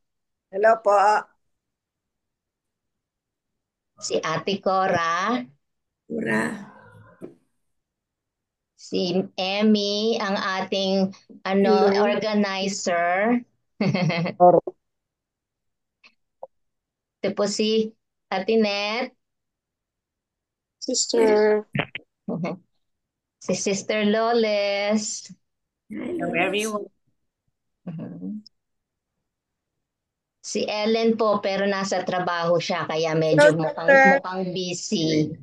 Hello po. Si Ate Cora. Cora. Si Emmy, ang ating organizer. Ito po si Ate Net. Sister. Si Sister Loles. Hello, everyone. Si Ellen po, pero nasa trabaho siya, kaya medyo mukhang busy.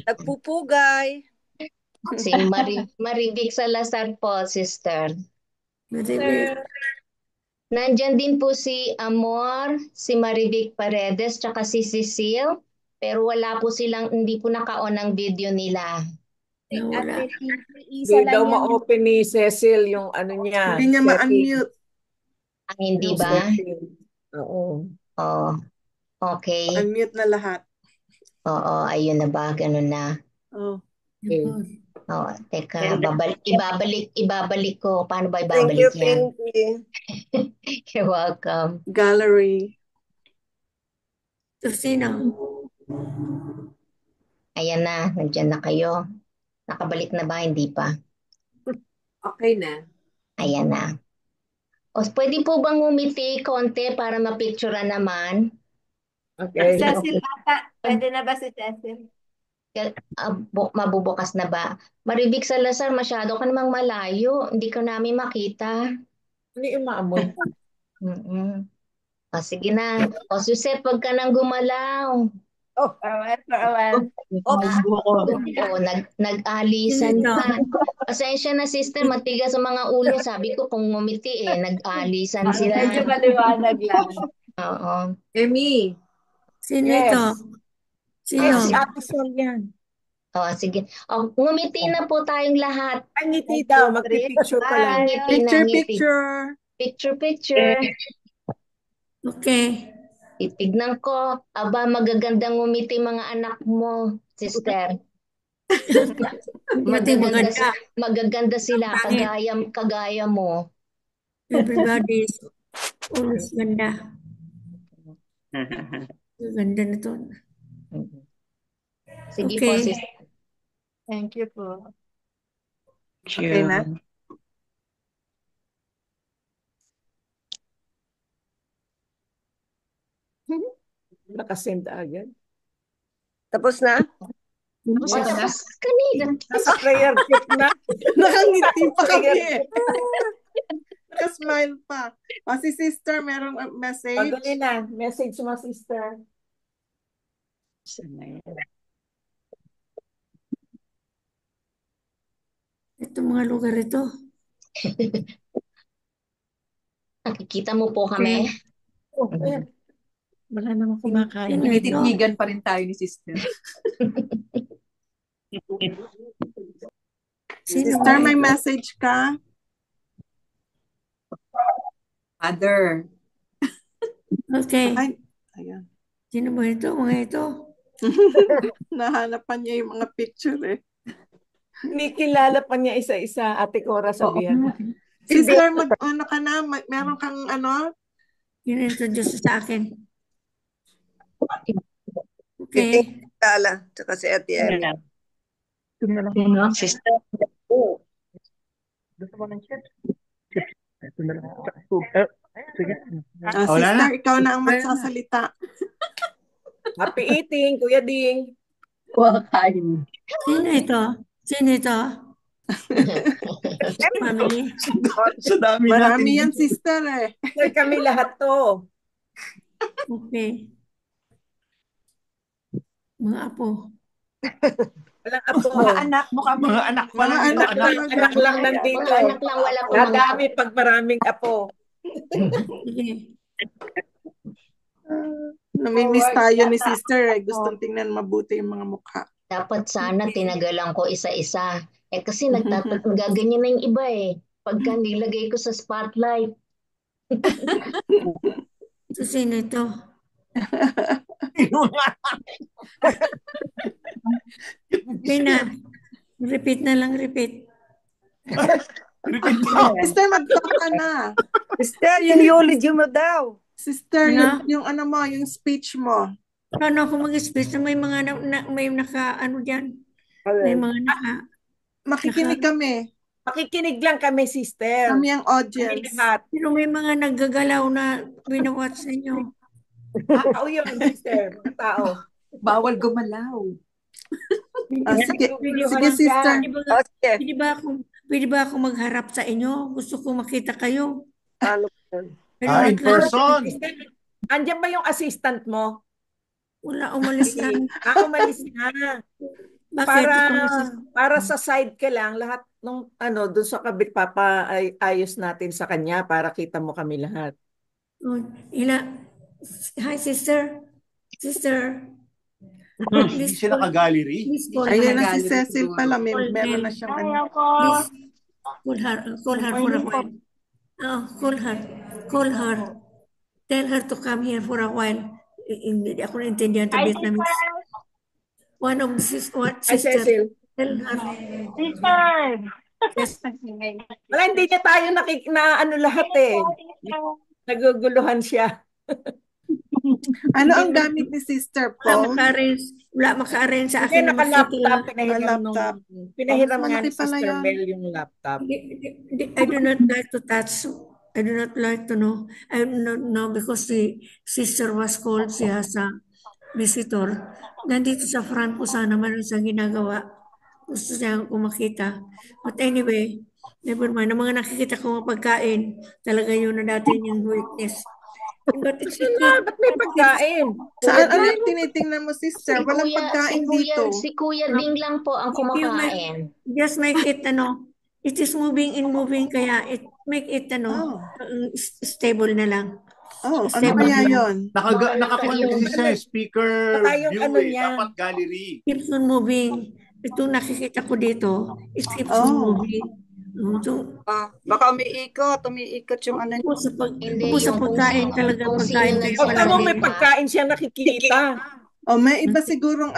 Nagpupugay. Si Marivic Salazar po, sister. Marivic. Nandyan din po si Amor, si Marivic Paredes, tsaka si Cecile. Pero wala po silang, hindi po naka-on ang video nila. Wala. Hindi daw ma-open ni Cecil yung ano niya. Hindi niya ma-unmute. Ang hindi Yung ba? setting. Oo. Oh, okay. Unmute na lahat. Oo, ayun na ba? Ganun na. Oh. Okay. Oh, teka, ibabalik ko. Paano ba Thank you, ibabalik yan? Pinky. You're welcome. Gallery. So, sino? Ayan na, nandiyan na kayo. Nakabalik na ba? Hindi pa. Okay na. Ayan na. O, pwede po bang umiti konti para mapicturean naman? Okay. Cecil ata. Pwede na ba si Cecil? Mabubukas na ba? Marivic Salazar, masyado ka namang malayo. Hindi ka namin makita. Ano yung maamoy? Sige na. O, Suzette, wag ka nang gumalaw. Oh, Nag-alisan pa. Pasensya na, sister, matigas sa mga ulo. Sabi ko kung ngumiti nag-alisan sila. Medyo maliwanag lang. Oo. Emmy. Sino Yes. ito? Sino? Si Ate Sol yan. Sige. Ngumiti na po tayong lahat. Ang ngiti daw, magpipicture pa lang. Picture. Picture. Okay. Itignan ko. Aba, magagandang ngumiti mga anak mo, sister. Magaganda sila. Kagaya mo. Everybody is always ganda. Ganda na to. Sige Okay. po, sister. Thank you po. Okay na? Nakasend agad. Tapos na? Tapos kanina. Nasa prayer kit na. Nakangiti pa kami. Naka-smile pa. Si sister, merong message. Pagdali na. Message mo, sister. Ito mga lugar ito. Nakikita mo po kami. Wala namang kumakain. Tinitigigan pa rin tayo ni sister. Sister, may message ka? Mother. Okay. Ayan. Sino ba ito? Mga ito? Nahanapan niya yung mga picture eh. Hindi kilala pa niya isa-isa. Ate Cora, sabihan mo. Sister, ano ka na? Meron kang ano? Yun-introduce sa akin. Okay. Tala, tsaka si Ate Emmy. Sino? Sister. Gusto mo ng chips? Chips. Ito na lang. Sige. Sister, ikaw na ang magsasalita. Happy eating, Kuya Ding. Kumakain. Sino ito? Sino ito? Family? Marami yan, sister eh. Sir, kami lahat to. Okay. Mga apo. Walang apo. Mga anak mo ka. Mga anak mo lang. Anak lang nandito. Mga anak lang, wala po mga Nadami pag maraming apo. Sige. Namimiss tayo ni sister eh. Gustong tingnan mabuti yung mga mukha. Dapat sana tinagalan ko isa-isa. Kasi nagaganyan na yung iba eh. Pagka nilagay ko sa spotlight. So, sino ito? Okay na. Repeat na lang, repeat. Sister, mag-talk ka na. Sister, yung eulogy mo daw. Sister, Ano? yung ano mo, yung speech mo. Paano ako mag-speech na may mga may naka ano diyan? May mga naka Makikinig kami. Makikinig lang kami, sister. Kami ang audience. Kami lahat. pero may mga naggagalaw na binawatch ninyo. Tao yun, sister. Mga tao. Bawal gumalaw. Sige, Videohan sige sister. Pwede ba ako magharap sa inyo? Gusto ko makita kayo. Paano? In person. Andiyan ba yung assistant mo? Wala, umalis na. Umalis na. Bakit? Para sa side ka lang, lahat ng doon sa kabit ayos natin sa kanya para kita mo kami lahat. Hi, sister. Sister. Hindi sila ka-gallery. Ayun na si Cecil pala. Meron na siyang ano. Please call her for a while. Call her. Tell her to come here for a while. Hindi ako naintindihan sa Vietnamese. One of the sister. Tell her. Sister! Yes. Wala, hindi niya tayo lahat eh. Naguguluhan siya. Ano ang gamit ni Sister Paul? Wala maka-arrange sa akin. Naka-laptop. Pinahiram nga ni pala Sister yun. Mel yung laptop. I do not like to touch. I do not like to know. I do not know because the sister was called. She has a visitor. Nandito sa front ko sana meron siyang ginagawa. Gusto niya akong makita. But anyway, never mind. Ang mga nakikita ko mga pagkain, talaga yun na dati yung weakness. But it's Ba't may pagkain? Saan? Ano yung tinitingnan mo, sister? Walang Si pagkain dito. Kuya Ding lang po ang kumakain. Just make it, it is moving in moving, kaya it make it, stable na lang. Oh, ano Stable kaya na lang. yun? Nakakuha kasi sa speaker Baka yung view ano eh. niya. Dapat gallery. Keeps on moving. Ito nakikita ko dito, it keeps on moving. Baka umiikot yung ano. Sa pagkain talaga, pagkain kayo Huwag mo may pagkain siya nakikita. May iba sigurong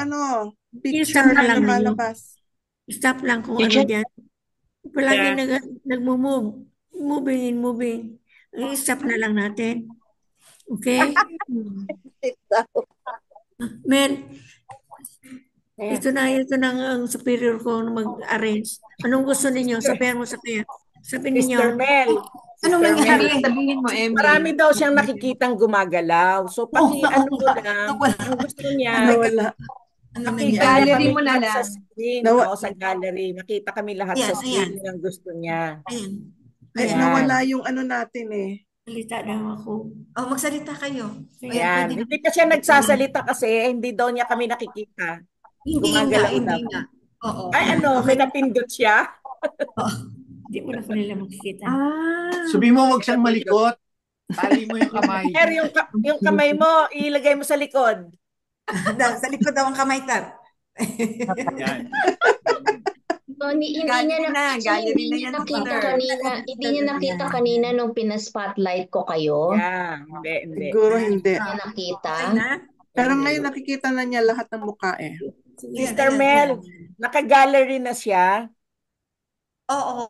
picture Stop na na lang lumalabas. Stop lang kung ano dyan. Palagi nag-move. Moving in moving. I-stop na lang natin. Okay? Mel, ito na ang superior ko na mag-arrange. Anong gusto ninyo? Sabihin mo sa kanya. Sabihin ninyo. Mr. Mel. Anong nangyari? Sabihin mo, Emily. Marami daw siyang nakikitang gumagalaw. So, ano mo lang, ang gusto niya. Wala. Gallery mo na lang. Sa screen. Sa gallery. Makita kami lahat sa screen ang gusto niya. Ay, nawala yung natin eh. Salita daw ako. Magsalita kayo. Ayan. Hindi pa siya nagsasalita kasi hindi daw niya kami nakikita. Hindi nga. Oo. Ay, may napindot siya? Hindi mo na nila makikita. Sabihin mo, huwag siyang malikot. Tali mo yung kamay. Pero yung kamay mo, ilagay mo sa likod. Sa likod daw ang kamay, Tar. Yan. Hindi niya nakita kanina nung pina-spotlight ko kayo. Yeah, hindi. Siguro hindi. Hindi nakita. Pero ngayon nakikita na niya lahat ng mukha eh. Sister Mel, naka-gallery na siya? Oo.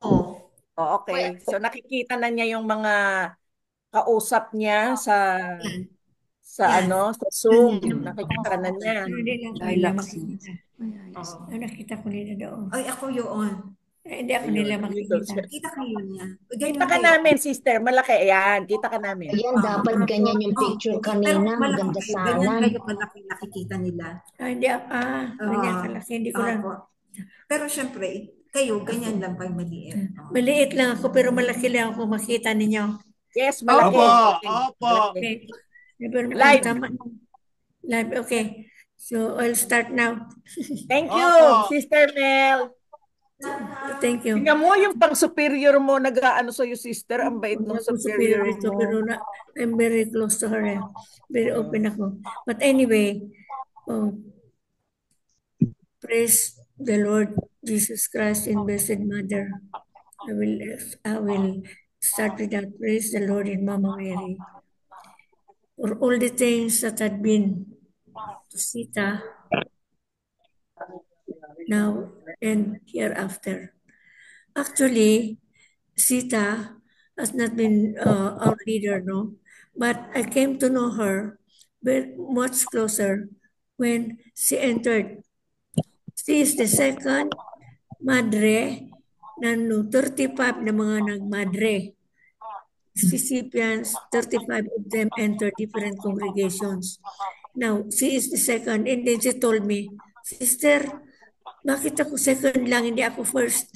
Okay. So nakikita na niya yung mga kausap niya sa Zoom. Nakikita na niya. Nakita ko nila doon. Ay, ako yun. Hindi ako nila makikita. Kita kayo niya. Kita ka namin, sister. Malaki. Ayan, kita ka namin. Ayan, dapat ganyan yung picture kanina. Maganda sana. Ganyan kayo palaki nakikita nila. Hindi ganyan kalaki. Hindi ko lang. Pero syempre, kayo, ganyan lang pag maliit. Maliit lang ako, pero malaki lang ako makita ninyo. Yes, malaki. Opo. Okay. Live. Live, okay. So, I'll start now. Thank you, Sister Mel. Thank you. Tingnan mo yung pang-superior mo, nag-aano sa'yo, sister. Ang bait ng superior mo. Pero I'm very close to her. Very open ako. But anyway, praise the Lord Jesus Christ in Blessed Mother. I will start with that. Praise the Lord in Mama Mary. For all the things that had been to Sita, now and hereafter. Actually, Sita has not been our leader, no? But I came to know her very much closer when she entered. She is the second madre na 35 na mga nagmadre. Sicipians, 35 of them entered different congregations. Now, she is the second. And then she told me, Sister, bakit ako second lang, hindi ako first?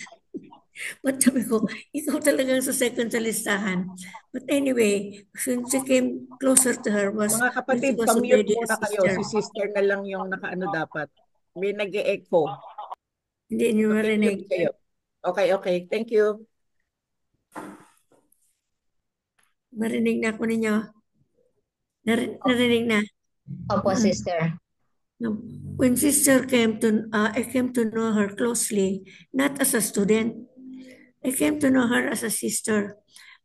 But sabi ko, ikaw talagang sa second sa listahan. But anyway, since she came closer to her was... Mga kapatid, pamute muna kayo. Si sister na lang yung nakaano dapat. May nag-e-echo. Hindi niyo marinig. Okay. Thank you. Marinig na ako ninyo. Narinig na. Opo, sister. When sister came to, I came to know her closely, not as a student. I came to know her as a sister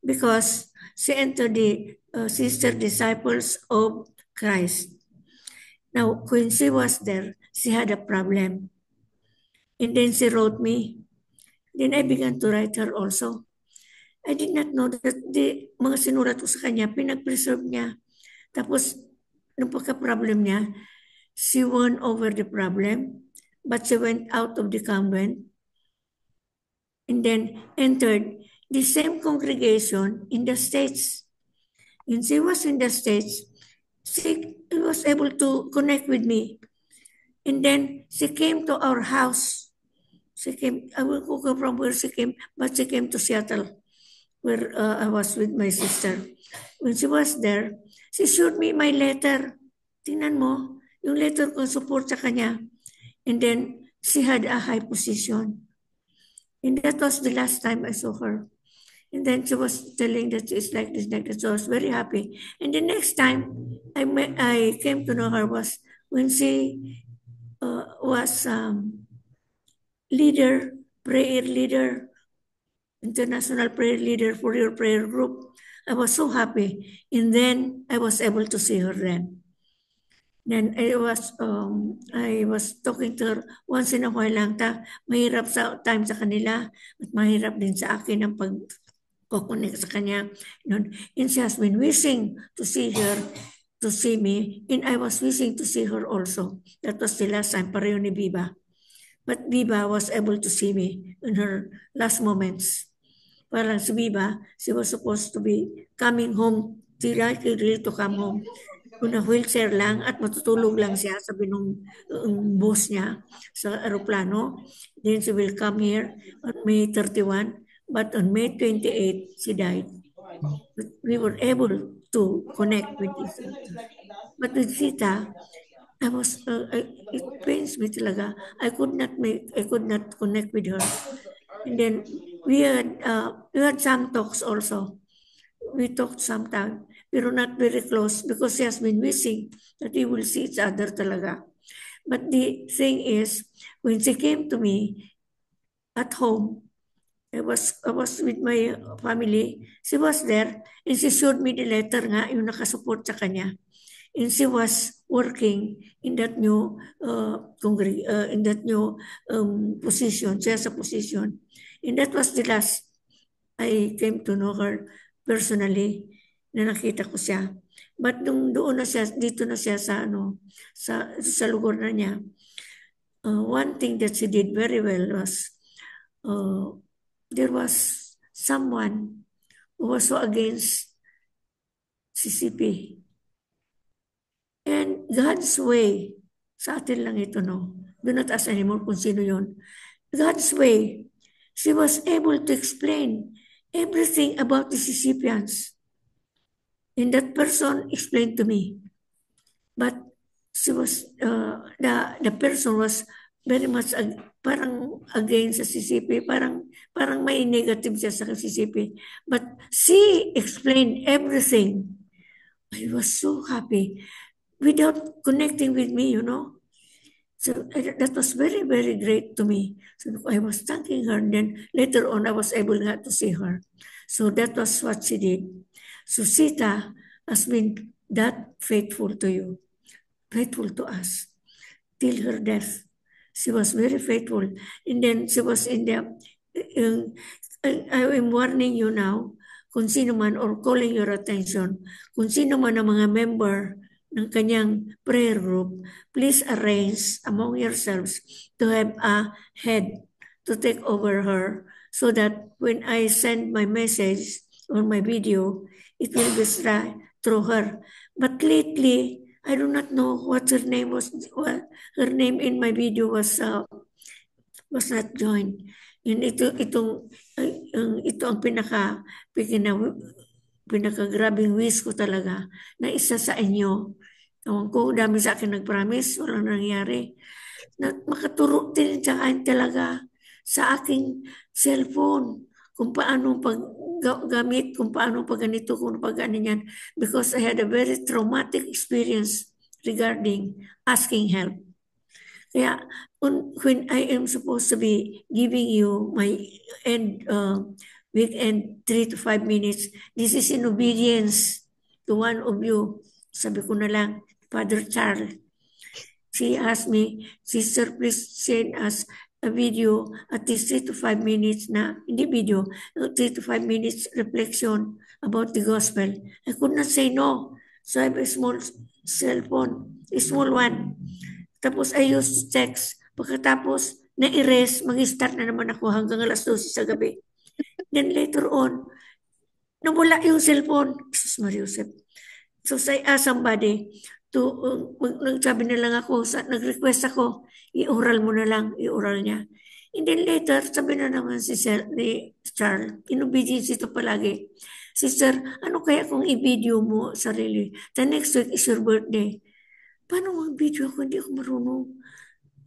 because she entered the sister disciples of Christ. Now, when she was there, she had a problem. And then she wrote me. Then I began to write her also. I did not know that the mga sinulat ko sa kanya, pinag-preserve niya. Tapos, nung pagka-problem niya, she won over the problem, but she went out of the convent and then entered the same congregation in the States. When she was in the States, she was able to connect with me. And then she came to our house. She came, I will go from where she came, but she came to Seattle. where I was with my sister. When she was there, she showed me my letter. Tingnan mo, yung letter ko support sa kanya. And then, she had a high position. And that was the last time I saw her. And then she was telling that she's like this, like that. So I was very happy. And the next time I came to know her was when she was prayer leader, international prayer leader for your prayer group. I was so happy. And then I was able to see her then. Then I was talking to her once in a while lang mahirap sa time sa kanila at mahirap din sa akin ang pag-connect sa kanya. And she has been wishing to see her, to see me, and I was wishing to see her also. That was the last time, pareho ni Biba. But Biba was able to see me in her last moments. Parang si Biba, she was supposed to be coming home. She likely to come home. Kung na-wheelchair lang at matutulog lang siya, sabi nung boss niya sa aeroplano. Then she will come here on May 31, but on May 28, she died. But we were able to connect with each other. But with Sita, it pains me talaga. I could not connect with her. And then we had some talks also. We talked sometime, pero not very close because she has been wishing that we will see each other talaga. But the thing is, when she came to me at home, I was with my family. She was there and she showed me the letter nga, yung nakasupport sa kanya. And she was working in that new position. She has a position. And that was the last I came to know her personally na nakita ko siya. But nung doon na siya, dito na siya sa lugar na niya, one thing that she did very well was there was someone who was so against CCP. And God's way, sa atin lang ito, no? Do not ask anymore kung sino yun. God's way, she was able to explain everything about the CCPians. And that person explained to me. But she was, the person was very much parang against sa CCP, parang may negative siya sa CCP. But she explained everything. I was so happy without connecting with me, you know. So that was very, very great to me. So I was thanking her, and then later on I was able not to see her. So that was what she did. So Sita has been that faithful to you, faithful to us, till her death. She was very faithful. And then she was in the, I am warning you now, kung sino man, or calling your attention, kung sino man ang mga member ng kanyang prayer group, please arrange among yourselves to have a head to take over her so that when I send my message or my video, it will be through her. But lately, I do not know what her name was. Her name in my video was not joined. Yun ito ang pinaka-grabing wish ko talaga na isa sa inyo. Ewan ko, dami sa akin nag-promise, walang nangyari. Na makaturo din sa akin talaga sa aking cellphone kung paano paggamit, kung paano pagganito, kung pagganyan. Because I had a very traumatic experience regarding asking help. Kaya when I am supposed to be giving you my weekend 3 to 5 minutes, this is in obedience to one of you. Sabi ko na lang, Father Charles. She asked me, Sister, please send us a video at least 3 to 5 minutes na, hindi video, 3 to 5 minutes reflection about the gospel. I could not say no. So I have a small cellphone, a small one. Tapos I used text. Pagkatapos, na-erase, mag-start na naman ako hanggang alas 12 sa gabi. Then later on, nawala yung cellphone. Jesus Mariusep. So I asked somebody to, nagsabi na lang ako, nag-request ako, i-oral mo na lang, i-oral niya. And then later, sabi na naman ni Charles, inobedience ito palagi. Sister, ano kaya kung i-video mo sarili? The next week is your birthday. Paano mag-video ako? Hindi ako marunong.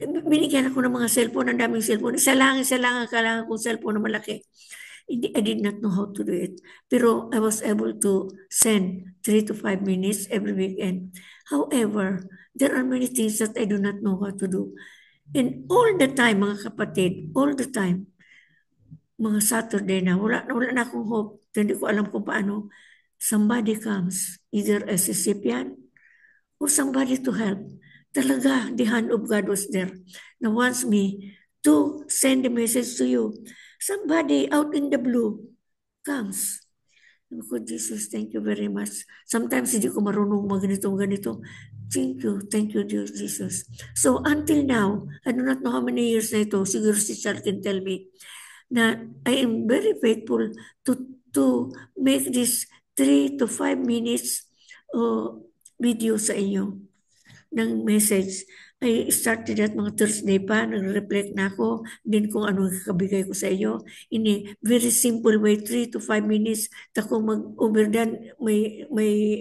Binigyan ako ng mga cellphone, ang daming cellphone. Isa lang ang kailangan kong cellphone na malaki. I did not know how to do it. Pero I was able to send 3 to 5 minutes every weekend. However, there are many things that I do not know how to do. And all the time, mga kapatid, all the time, mga Saturday na, wala na akong hope. Hindi ko alam kung paano. Somebody comes, either as a recipient or somebody to help. Talaga, the hand of God was there na wants me to send a message to you. Somebody out in the blue comes. Sabi ko, Jesus, thank you very much. Sometimes hindi ko marunong ganito. Thank you, dear Jesus. So until now, I do not know how many years na ito, siguro si Charles can tell me, na I am very faithful to make this 3 to 5 minutes video sa inyo ng message. I started at mga Thursday pa, nag-reflect na ako din kung ano kakabigay ko sa iyo. In a very simple way, 3 to 5 minutes. Kung mag-over done, may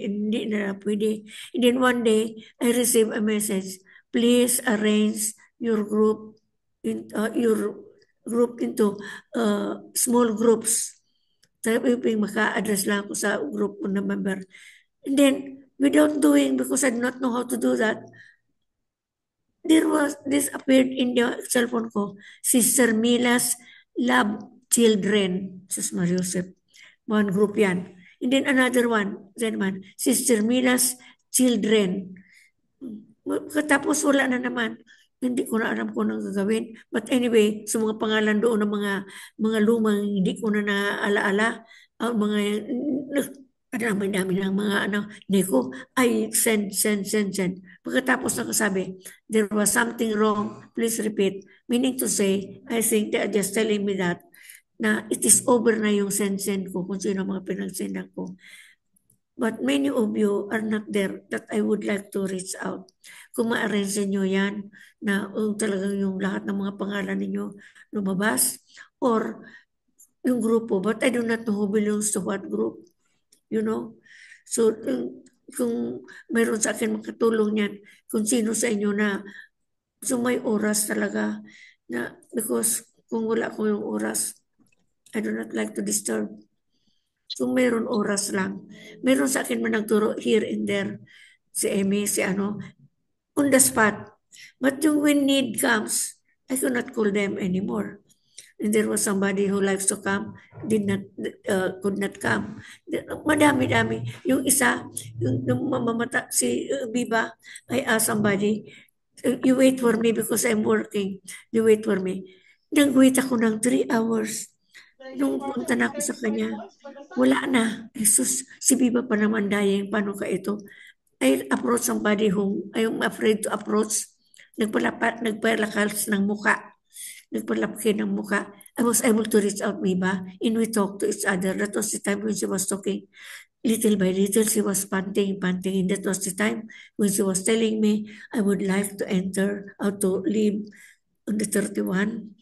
hindi na pwede. And then one day, I received a message, please arrange your group into small groups. Sabi maka-address lang ako sa group ko na member. And then, without doing, because I do not know how to do that, this appeared in the cellphone ko, Sister Mila's Love Children, Sus Mariusep. One group yan. And then another one, Sister Mila's Children. Tapos wala na naman. Hindi ko na alam kung anong gagawin. But anyway, sa mga pangalan doon ng mga lumang hindi ko na naalaala, mga dami ng mga Neko, I send. Pagkatapos nakasabi, there was something wrong, please repeat. Meaning to say, I think they are just telling me that, na it is over na yung send ko, kung sino mga pinagsendan ko. But many of you are not there that I would like to reach out. Kung ma-arrange nyo yan, na talagang yung lahat ng mga pangalan ninyo lumabas, or yung grupo, but I do not know who belongs to what group. You know? So, kung mayroon sa akin makatulong yan, kung sino sa inyo na so may oras talaga na, because kung wala ko yung oras, I do not like to disturb. Kung mayroon oras lang. Mayroon sa akin man nagturo here and there, si Amy, on the spot. But when need comes, I cannot call them anymore. And there was somebody who likes to come, could not come. Madami-dami. Yung isa, yung mamamata, si Biba, I asked somebody, you wait for me because I'm working. You wait for me. Nag-wait ako ng 3 hours. Nung punta na ako sa kanya, wala na. Jesus, si Biba pa naman dying, paano ka ito? I approach somebody whom I am afraid to approach. Nagpalakas ng muka. Nagpalapkin ng muka. I was able to reach out, Biba, and we talked to each other. That was the time when she was talking. Little by little, she was panting, and that was the time when she was telling me, I would like to enter, to live on the 31.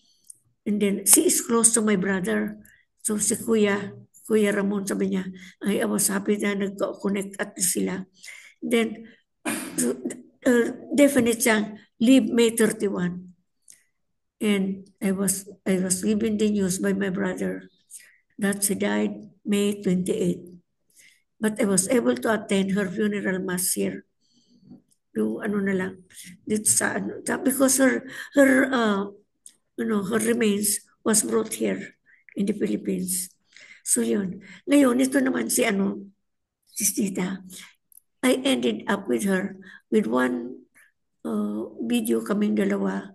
And then, she is close to my brother. So, si Kuya Ramon, sabi niya, I was happy na nag-connect at sila. Then, definite siyang, live May 31. And I was given the news by my brother that she died May 28. But I was able to attend her funeral mass here. Yung na lang, dito sa because her remains was brought here in the Philippines. So yun. Ngayon, ito naman si Tita. I ended up with her with one video kaming dalawa.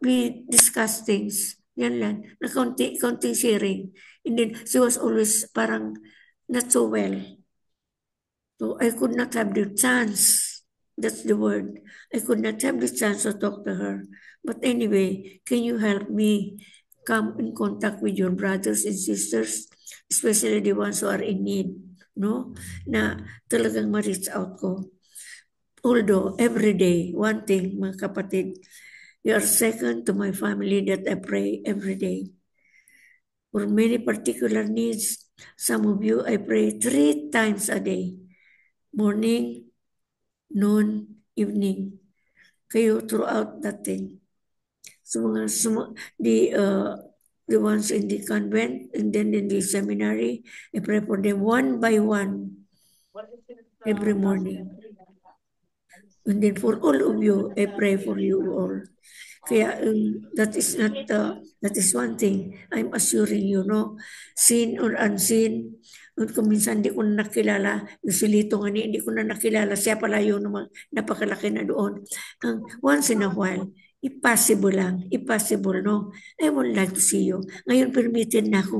We discuss things. Yan lang. Na konting sharing. And then, she was always parang not so well. So, I could not have the chance. That's the word. I could not have the chance to talk to her. But anyway, can you help me come in contact with your brothers and sisters, especially the ones who are in need, no? Na talagang ma-reach out ko. Although, every day, one thing, mga kapatid, You are second to my family that I pray every day. For many particular needs, some of you I pray 3 times a day. Morning, noon, evening. Kayo throughout that thing. So the ones in the convent and then in the seminary, I pray for them one by one every morning. And then for all of you, I pray for you all. Kaya that is one thing I'm assuring you, no? Seen or unseen, kung minsan hindi ko na nakilala, yung silito nga hindi ko na nakilala, siya pala yun naman, napakalaki na doon. Once in a while, impossible lang, impossible, no? I would like to see you. Ngayon, permitted na ako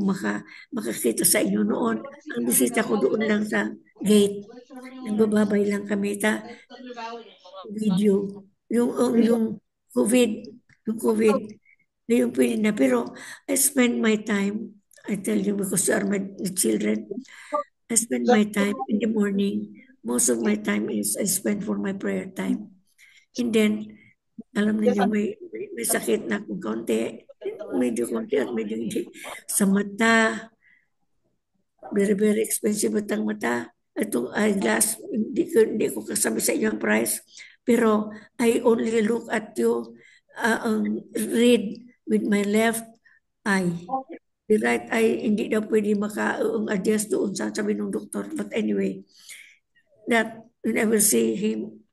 makakita sa inyo noon. Ang bisita ko doon lang sa gate. Nagbababay lang kami, video. Yung COVID, na yung pwede na. Pero I spend my time, I tell you because you are my children, I spend my time in the morning. Most of my time is I spend for my prayer time. And then, alam niyo may sakit na akong konti, medyo konti at medyo hindi. Sa mata, very, very expensive ang mata. Itong eyeglass, hindi ko kasabi sa inyo ang price. Pero I only look at you, read with my left eye. The right eye, hindi daw pwede maka-adjust doon sa sabi ng doktor. But anyway, that when I will see him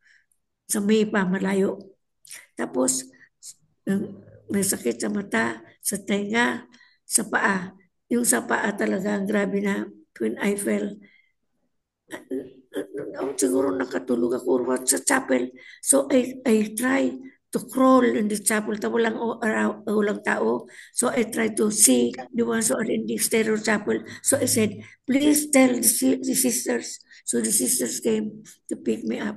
sa May pa, malayo. Tapos, may sakit sa mata, sa tenga, sa paa. Yung sa paa talaga, grabe na when I fell. Siguro nakatulog ako sa chapel. So I try to crawl in the chapel. Walang tao. So I try to see the ones who are in the stereo chapel. So I said, please tell the sisters. So the sisters came to pick me up.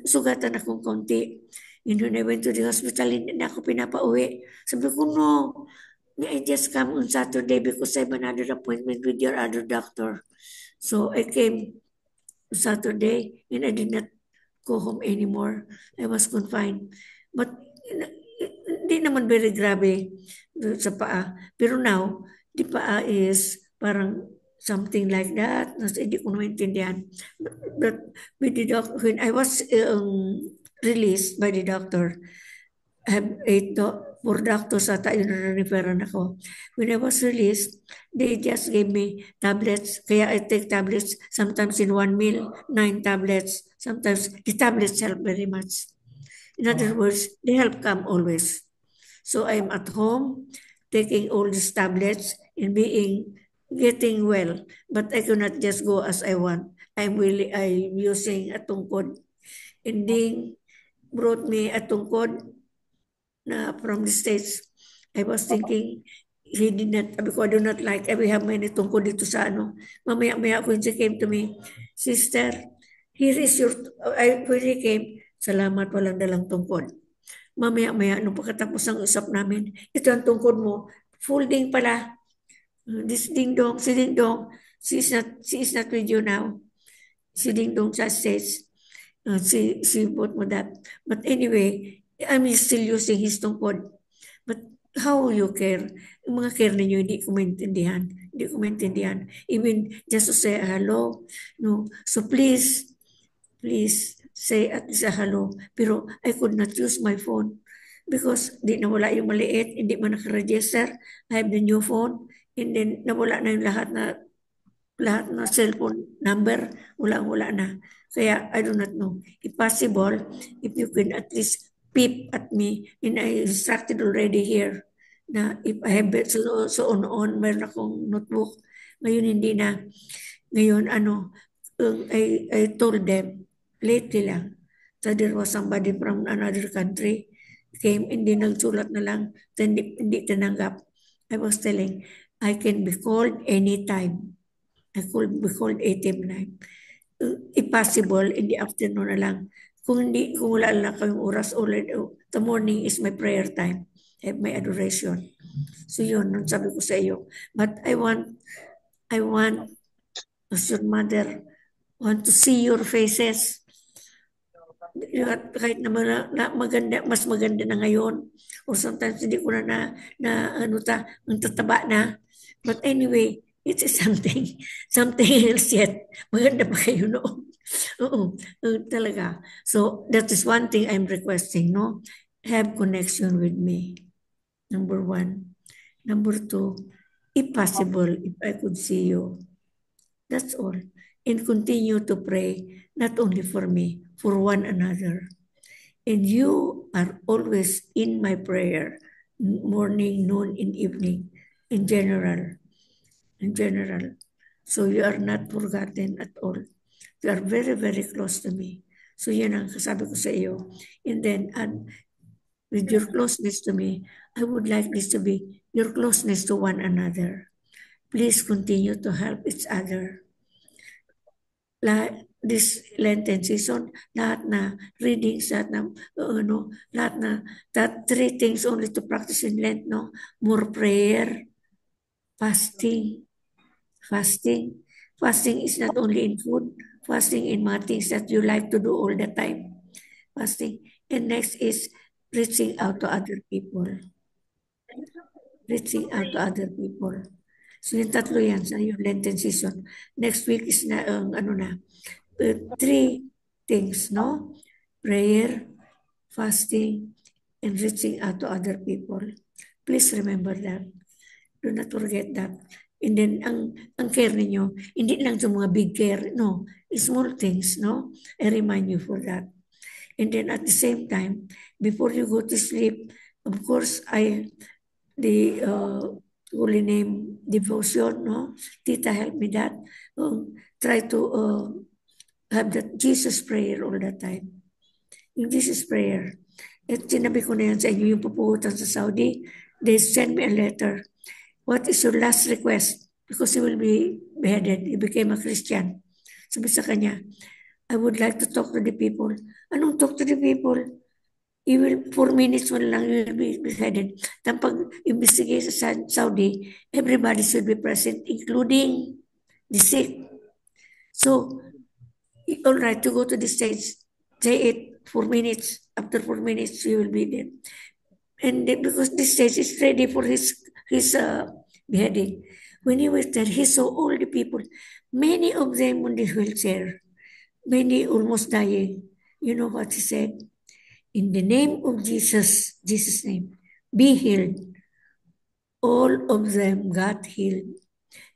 Sugatan akong konti. And when I went to the hospital, hindi na ako pinapauwi. Sabi ko, no, I just come on Saturday because I have another appointment with your other doctor. So I came Saturday and I did not go home anymore. I was confined. But hindi naman very grabe sa paa. Pero now, the paa is parang something like that. Hindi ko maintindihan. But with the doctor, when I was released by the doctor, I have 4 doctors ata yun na-referan ako. When I was released, they just gave me tablets. Kaya I take tablets sometimes in 1 meal, 9 tablets. Sometimes the tablets help very much. In other words, they help come always. So I'm at home taking all these tablets and getting well. But I cannot just go as I want. I'm using a tungkod. And then brought me a tungkod na from the States. I was thinking, he did not, because I do not like, we have many tungkod dito sa Mamaya-maya when she came to me, sister, here is your, when he came, salamat walang dalang tungkod. Mamaya-maya, nung pagkatapos ng usap namin, ito ang tungkod mo, folding pala. This Ding Dong, si Ding Dong, she is not with you now. Si Ding Dong just says, she bought mo that. But anyway, I'm still using his tungkod. But how you care? Yung mga care ninyo, hindi ko maintindihan. Even just to say hello. No. So please say at least a hello. Pero I could not use my phone because di nawala yung maliit, hindi man nakaregister. I have the new phone. And then nawala na yung lahat na cellphone number, wala na. Kaya I do not know. If possible, if you can at least peep at me, and I instructed already here na if I have it, so on, meron akong notebook. Ngayon hindi na. Ngayon I told them, lately lang, so there was somebody from another country came, hindi nagsulat na lang, hindi tinanggap. I was telling, I can be called anytime. I could be called anytime. If possible, in the afternoon na lang. Kung wala lang kayong oras, the morning is my prayer time. I have my adoration. So yun, sabi ko sa iyo. But I want, as your mother, want to see your faces. kahit naman na maganda, mas maganda na ngayon, or sometimes hindi ko na ang tataba na. But anyway, it is something else yet. Maganda pa kayo noon. Oo, talaga. So, that is one thing I'm requesting, no? Have connection with me. Number 1. Number 2, if possible, if I could see you. That's all. And continue to pray, not only for me, for one another. And you are always in my prayer, morning, noon, and evening, in general. So you are not forgotten at all. You are very, very close to me. So yan ang kasabi ko sa iyo. And then, with your closeness to me, I would like this to be your closeness to one another. Please continue to help each other. This Lenten season, lahat na readings, lahat na, that 3 things only to practice in Lent, no? More prayer, fasting. Fasting is not only in food, fasting in mga things that you like to do all the time. Fasting. And next is reaching out to other people. So yung tatlo yan sa yung Lenten season. Next week is na, 3 things, no? Prayer, fasting, and reaching out to other people. Please remember that. Do not forget that. And then, ang care ninyo, hindi lang sa mga big care, no? Small things, no? I remind you for that. And then at the same time, before you go to sleep, of course, the Holy Name devotion, no? Tita, help me that. Try to have that Jesus prayer all the time. Yung Jesus prayer. At sinabi ko na yan sa inyo, yung pupuhutan sa Saudi, they send me a letter. What is your last request? Because he will be beheaded. He became a Christian. Sabi sa kanya, I would like to talk to the people. Anong talk to the people? You will, 4 minutes mo lang, you will be beheaded. Tapos pag-investigate sa Saudi, everybody should be present, including the sick. So, all right, to go to the stage, say it 4 minutes. After 4 minutes, you will be there. And then, because this stage is ready for his beheading. When he was there, he saw all the people, many of them on the wheelchair, many almost dying. You know what he said? In the name of Jesus' name, be healed. All of them got healed.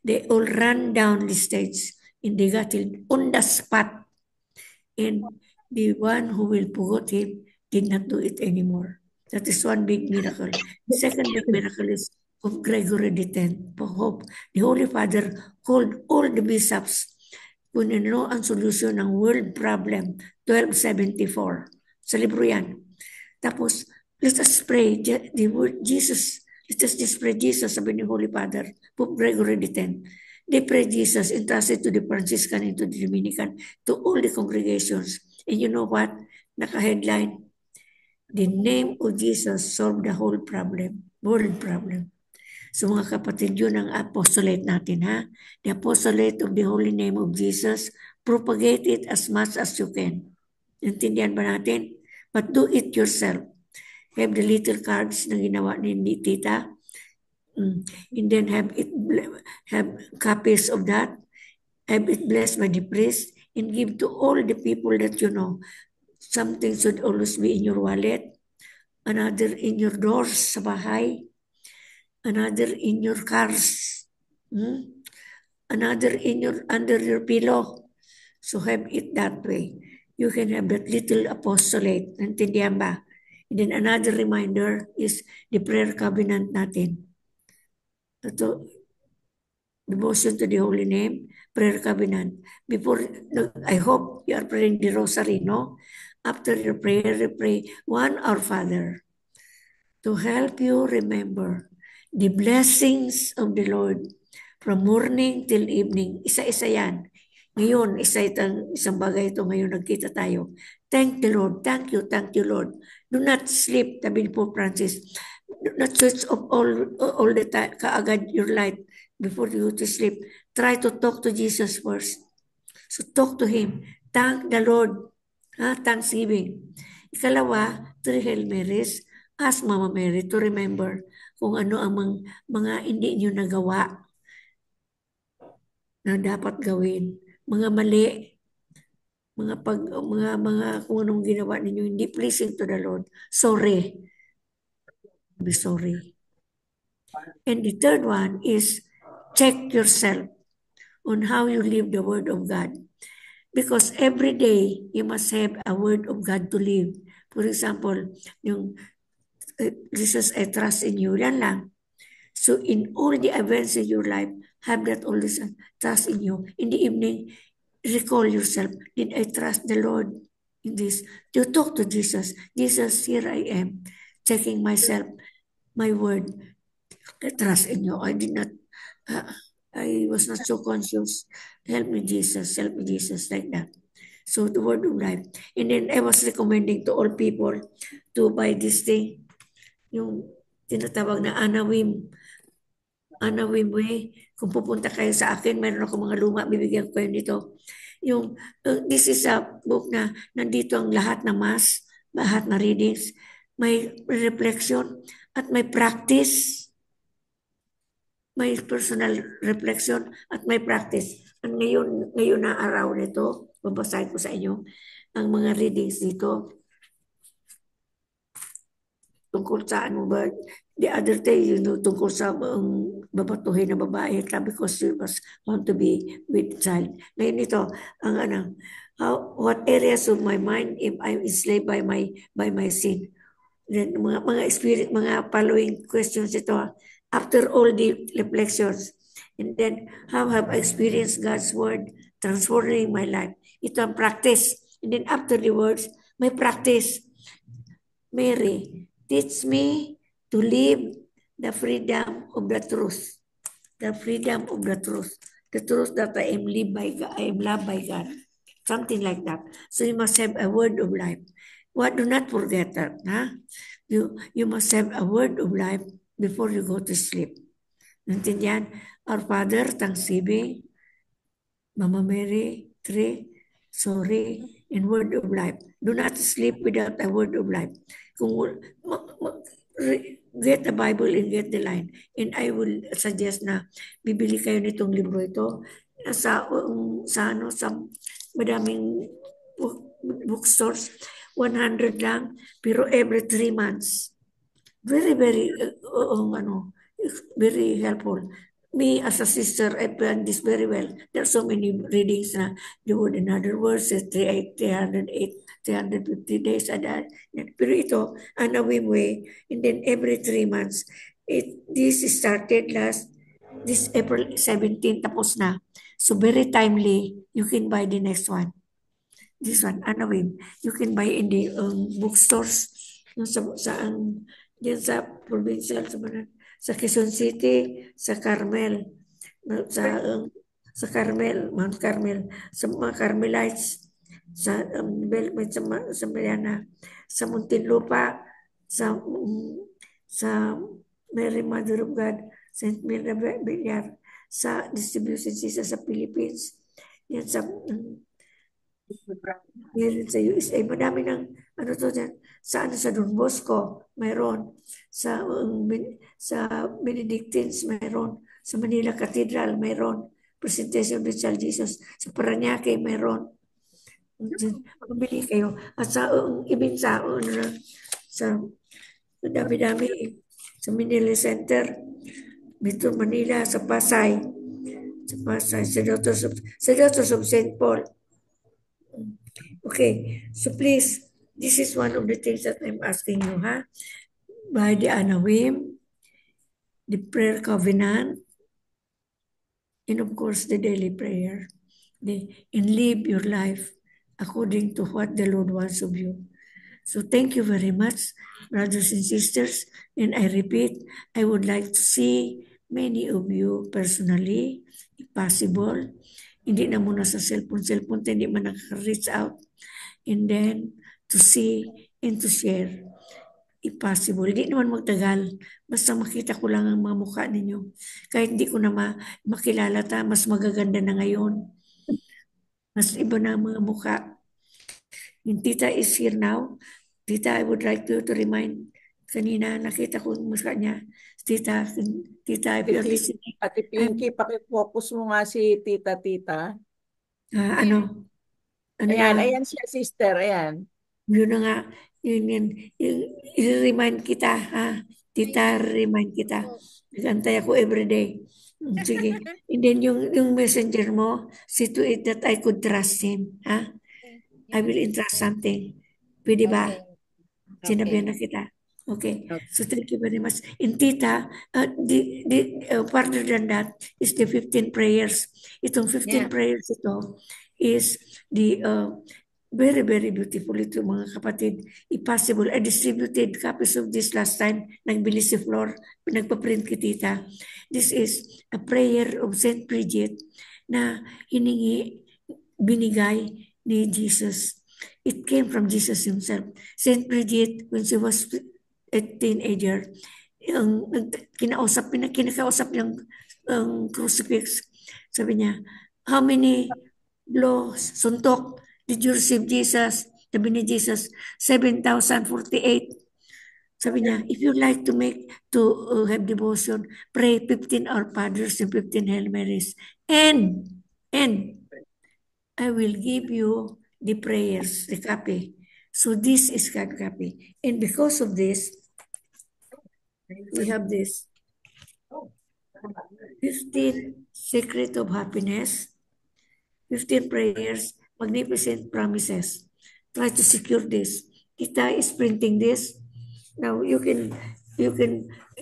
They all ran down the stage and they got healed on the spot. And the one who will forgot him did not do it anymore. That is one big miracle. The second big miracle is of Gregory X. Pope. The Holy Father called all the bishops kung ano ang solusyon ng world problem, 1274. Sa libro yan. Tapos, let us pray the word Jesus. Let us just pray Jesus, sabi ni Holy Father, Pope Gregory X. They pray Jesus, entrusted to the Franciscan and to the Dominican, to all the congregations. And you know what? Naka-headline, the name of Jesus solved the whole problem, world problem. So mga kapatid, yun ang apostolate natin, ha? The apostolate of the holy name of Jesus, propagate it as much as you can. Intindihan ba natin? But do it yourself. Have the little cards na ginawa ni Tita. And then have copies of that. Have it blessed by the priest. And give to all the people that you know. Something should always be in your wallet. Another in your doors sa bahay. Another in your cars. Another under your pillow. So have it that way. You can have that little apostolate. Nantindihan ba? And then another reminder is the prayer covenant natin. Ito, devotion to the holy name, prayer covenant. Before, I hope you are praying the rosary, no? After your prayer, you pray, one Our Father, to help you remember the blessings of the Lord from morning till evening. Isa-isa yan. Ngayon, isang bagay ito. Ngayon, nagkita tayo. Thank the Lord. Thank you, Lord. Do not sleep, sabi ni Pope Francis. Do not switch off all the time, kaagad your light before you go to sleep. Try to talk to Jesus first. So talk to Him. Thank the Lord. Thanksgiving. Ikalawa, 3 Hail Marys. Ask Mama Mary to remember kung ano ang mga hindi niyo nagawa na dapat gawin. Mga mali, mga kung anong ginawa ninyo hindi pleasing to the Lord. Sorry. Be sorry. And the third one is check yourself on how you live the Word of God. Because every day, you must have a Word of God to live. For example, yung Jesus, I trust in you. Yan lang. So in all the events in your life, have that always trust in you. In the evening, recall yourself. Did I trust the Lord in this? You talk to Jesus. Jesus, here I am, checking myself, my word. I trust in you. I was not so conscious. Help me, Jesus. Help me, Jesus. Like that. So the word of life. And then I was recommending to all people to buy this thing. Yung tinatawag na Anawim Way. Kung pupunta kayo sa akin, mayroon ako mga luma, bibigyan ko kayo nito. This is a book na nandito ang lahat na mass, lahat na readings, may reflection at may practice. May personal reflection at may practice. At ngayon na araw nito, babasahin ko sa inyo ang mga readings dito. Tungkol sa ano ba, the other day, tungkol sa babatuhin na babae, because she was want to be with child. Ngayon ito, ang what areas of my mind am I enslaved by my sin? Then, mga spirit, mga following questions ito. After all the reflections, and then how have I experienced God's word transforming my life? Ito ang practice. And then after the words, may practice. Mary, teach me to live the freedom of the truth. The freedom of the truth. The truth that I am loved by God. Something like that. So you must have a word of life. Do not forget that. You must have a word of life before you go to sleep. Nandiyan, Our Father, Thanksgiving, Mama Mary, 3, sorry, and word of life. Do not sleep without a word of life. Get the Bible and get the line. And I will suggest na bibili kayo nitong libro ito sa madaming bookstores. 100 lang, pero every 3 months. Very, very, very helpful. Me as a sister, I planned this very well. There are so many readings na the word in other words, 308, 350 days a day. Pero ito, Anawim Way, and then every 3 months. This started this April 17, tapos na. So very timely, you can buy the next one. This one, Anawim. You can buy in the bookstores sa provincial, sa Quezon City, sa Carmel, sa Carmel, Mount Carmel, sa mga Carmelites, sa Mariana, sa Muntinlupa, sa Mary Mother of God, St. Mary Villar, sa Distribution Center sa Philippines, yan sa USA, madami ng sa Don Bosco, mayroon. Sa Benedictines, mayroon. Sa Manila Cathedral, mayroon. Presentation of the Child Jesus. Sa Parañaque, mayroon. Pabili kayo. At sa Ibinsa, sa dami-dami. Sa Manila Center, Metro Manila, sa Pasay. Sa Daughters of St. Paul. Okay, so please, this is one of the things that I'm asking you, by the Anawim, the prayer covenant, and of course the daily prayer, and live your life according to what the Lord wants of you. So thank you very much, brothers and sisters, and I repeat, I would like to see many of you personally, if possible. Hindi na muna sa cellphone, hindi man nakaka-reach out. And then, to see and to share, if possible. Hindi naman magtagal. Basta makita ko lang ang mga mukha ninyo. Kahit hindi ko na makilala mas magaganda na ngayon. Mas iba na ang mga mukha. Yung tita is here now. Tita, I would like you to remind, kanina nakita ko yung mukha niya. Tita, if you're listening, Ate Pinky, pakifocus mo nga si tita. ano Ayan, lang, ayan siya, sister. Ayan. yun na nga, i-remind kita, ha? Tita, remind kita. Nagantay ako everyday. Sige. And then yung messenger mo, see to it that I could trust him, ha? I will entrust something. Pwede ba? Sinabihan na kita. Okay. So thank you very much. In Tita, further than that is the 15 prayers. Itong 15 prayers ito is the very, very beautiful ito mga kapatid. If possible, I distributed copies of this last time. Nagbili si Flor, nagpa-print kay Tita. This is a prayer of St. Bridget na binigay ni Jesus. It came from Jesus himself. St. Bridget, when she was a teenager, kinakausap niyang crucifix. Sabi niya, how many blows, suntok, did you receive Jesus? Sabi ni Jesus, 7,048. Sabi niya, if you like to have devotion, pray 15 Our Fathers and 15 Hail Marys. And I will give you the prayers, the copy. So this is God copy. And because of this, we have this 15 Secret of Happiness, 15 prayers, magnificent promises. Try to secure this. Tita is printing this. Now, you can,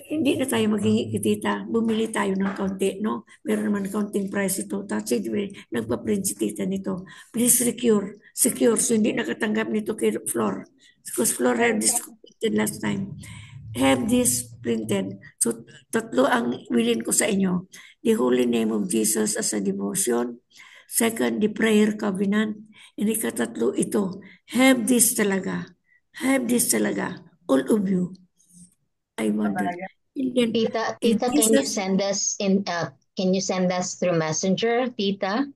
hindi na tayo maghingi kay Tita. Bumili tayo ng kaunti, no? Meron naman counting price ito. That's it, nagpa-print si Tita nito. Please secure. So, hindi nakatanggap nito kay Flor. Because Flor had this printed last time. Have this printed. So, tatlo ang wilin ko sa inyo. The Holy Name of Jesus as a devotion. Second, the prayer covenant. And ikatatlo ito. Have this talaga. All of you. I want it. Tita, can you send us can you send us through Messenger, Tita?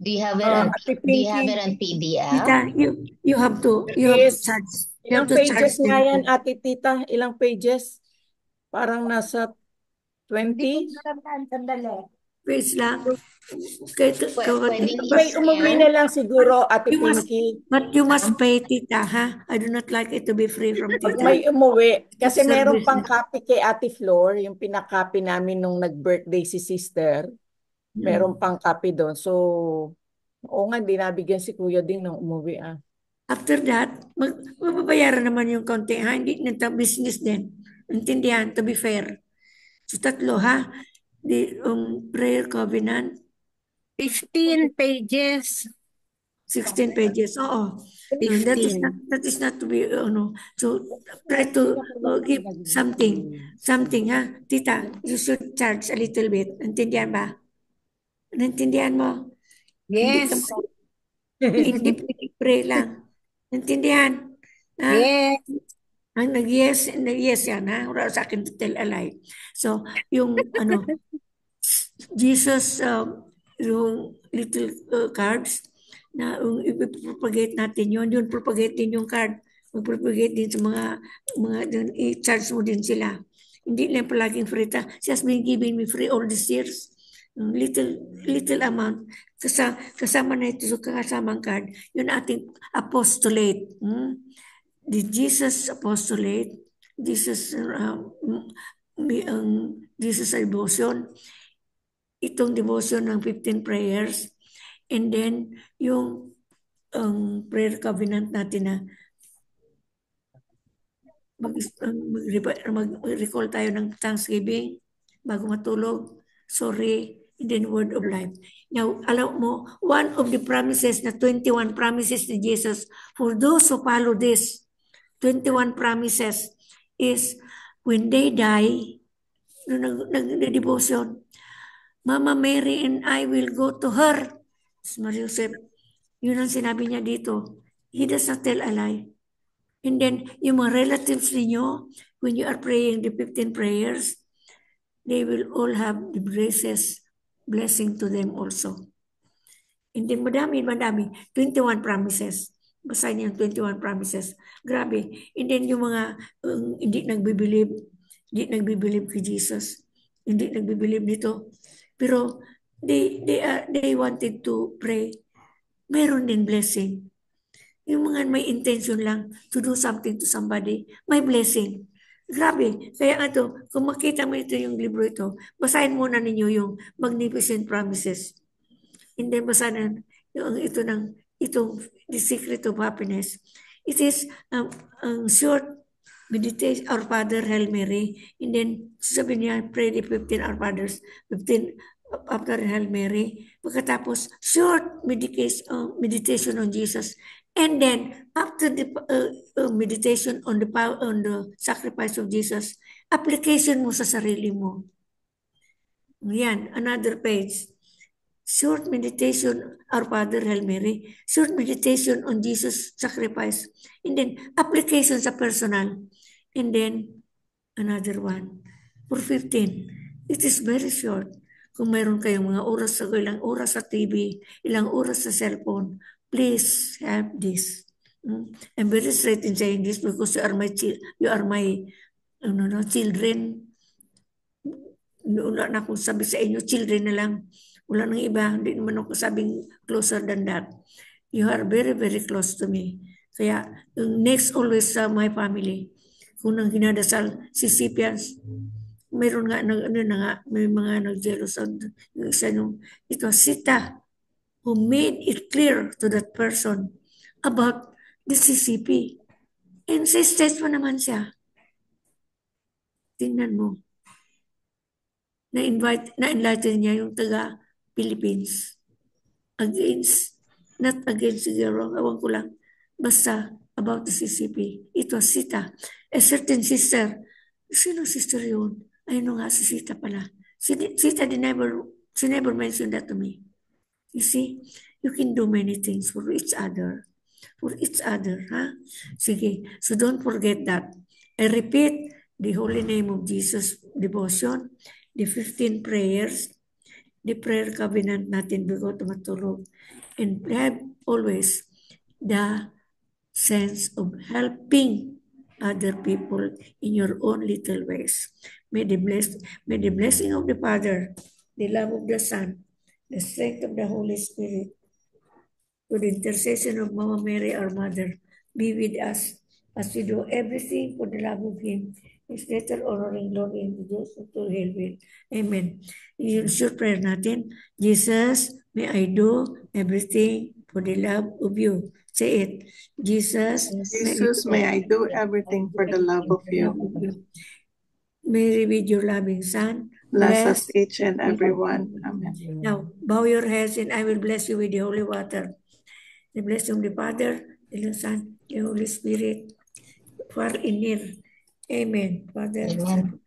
Do you have it on PDF? Tita, you have to charge. Ilang pages nga yan, Ate Tita? Ilang pages? Parang nasa 20? Page lang. May umuwi na lang siguro, Ate Pinky. But you must pay, Tita, ha? I do not like it to be free from Tita. May umuwi. Kasi meron pang copy kay Ate Flor, yung pinaka-copy namin nung nag-birthday si sister. Meron pang copy doon. So, oo nga, di nabigyan si Kuya din nung umuwi. After that, mababayaran naman yung konti, ha? Hindi na business din. Intindihan, to be fair. So, tatlo, ha? The prayer covenant. 15 pages. 16 pages, oo. That is not to be, so try to give something, ha? Tita, you should charge a little bit. Intindihan ba? Naintindihan mo? Yes. Hindi pray lang. Intindihan? Yes. Ang nag-yes yan, ha? Wala sa akin to tell a lie. So, yung, Jesus, yung little cards, na i-propagate natin yun propagate din yung card. Mag-propagate din sa mga i-charge mo din sila. Hindi lang palaging free. She has been giving me free all these years. Little amount. Kasama na ito sa kasamang card. Yun ating apostolate. The Jesus apostolate. Jesus devotion. Itong devotion ng 15 prayers. And then, yung prayer covenant natin na mag-recall tayo ng Thanksgiving bago matulog. Sorry, and then word of life. Now, alam mo, one of the promises na 21 promises ni Jesus for those who follow this 21 promises is when they die, nag-devotion, Mama Mary and I will go to her. Maria Joseph, yun ang sinabi niya dito. He does not tell a lie. And then, yung mga relatives ninyo, when you are praying the 15 prayers, they will all have the blessing to them also. And then, madami, 21 promises. Basahin niyo yung 21 promises. Grabe. And then yung mga hindi nagbibilib kay Jesus. Hindi nagbibilib nito. Pero they wanted to pray. Mayroon din blessing. Yung mga may intention lang to do something to somebody, may blessing. Grabe. Kaya kung makita mo ito yung libro ito, basahin muna ninyo yung Magnificent Promises. And then basahin yung itong The Secret of Happiness. It is short meditation, Our Father, Hail Mary. And then sabi niya, pray the 15 Our Fathers, 15 after Hail Mary. Pagkatapos, short meditation on Jesus. And then, after the meditation on the sacrifice of Jesus, application mo sa sarili mo. Yan, another page. Short meditation, Our Father, Hail Mary. Short meditation on Jesus' sacrifice. And then, application sa personal. And then, another one. For 15. It is very short. Kung mayroon kayong mga ilang oras sa TV, ilang oras sa cellphone, please have this. I'm very straight in saying this because you are my children. Wala na akong sabi sa inyo, children na lang. Wala nang iba, hindi naman ako sabing closer than that. You are very, very close to me. Kaya, next always sa my family. Kung nang hinadasal, si Sipians, mayroon nga, may mga nag-jealous yung isa nung, ito, Sita, who made it clear to that person about the CCP. And sa stage mo naman siya. Tingnan mo. Na-enlighten niya yung taga Philippines. Not against siguro, ewan ko lang. Basta about the CCP. It was Sita. A certain sister. Sino sister yun? Ayun nga, si Sita pala. Sita, she never mentioned that to me. You see, you can do many things for each other. For each other, ha? Sige, so don't forget that. I repeat, the Holy Name of Jesus devotion, the 15 prayers, the prayer covenant natin bago tumatulog, and have always the sense of helping other people in your own little ways. May the blessing of the Father, the love of the Son, the strength of the Holy Spirit, to the intercession of Mama Mary, our Mother, be with us as we do everything for the love of Him, His greater honoring glory and the those to His will. Amen. Yung short prayer natin, Jesus, may I do everything for the love of you. Say it. Jesus, may I do everything for the love of you. Mary, with your loving Son, bless us each and every one. Amen. Now, bow your heads and I will bless you with the holy water. The blessing of the Father, the Son, the Holy Spirit, far and near. Amen. Father. Amen.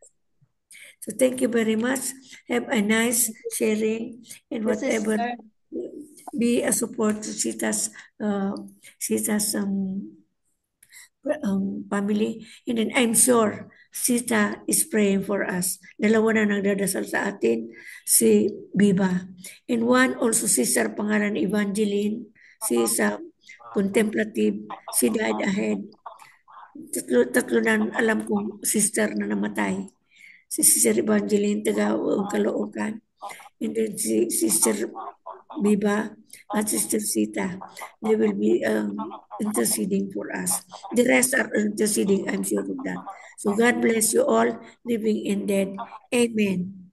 So thank you very much. Have a nice sharing and whatever. Be a support to Sita's family. And then I'm sure Sita is praying for us. Dalawa na nagdadasal sa atin, si Biba. And one also sister pangalan Evangeline. She is a contemplative. She died ahead. Tatlo na alam kong sister na namatay. Si Sister Evangeline, taga Caloocan. And then si Sister Biba at Sister Sita. They will be interceding for us. The rest are interceding, I'm sure of that. So God bless you all, living and dead. Amen.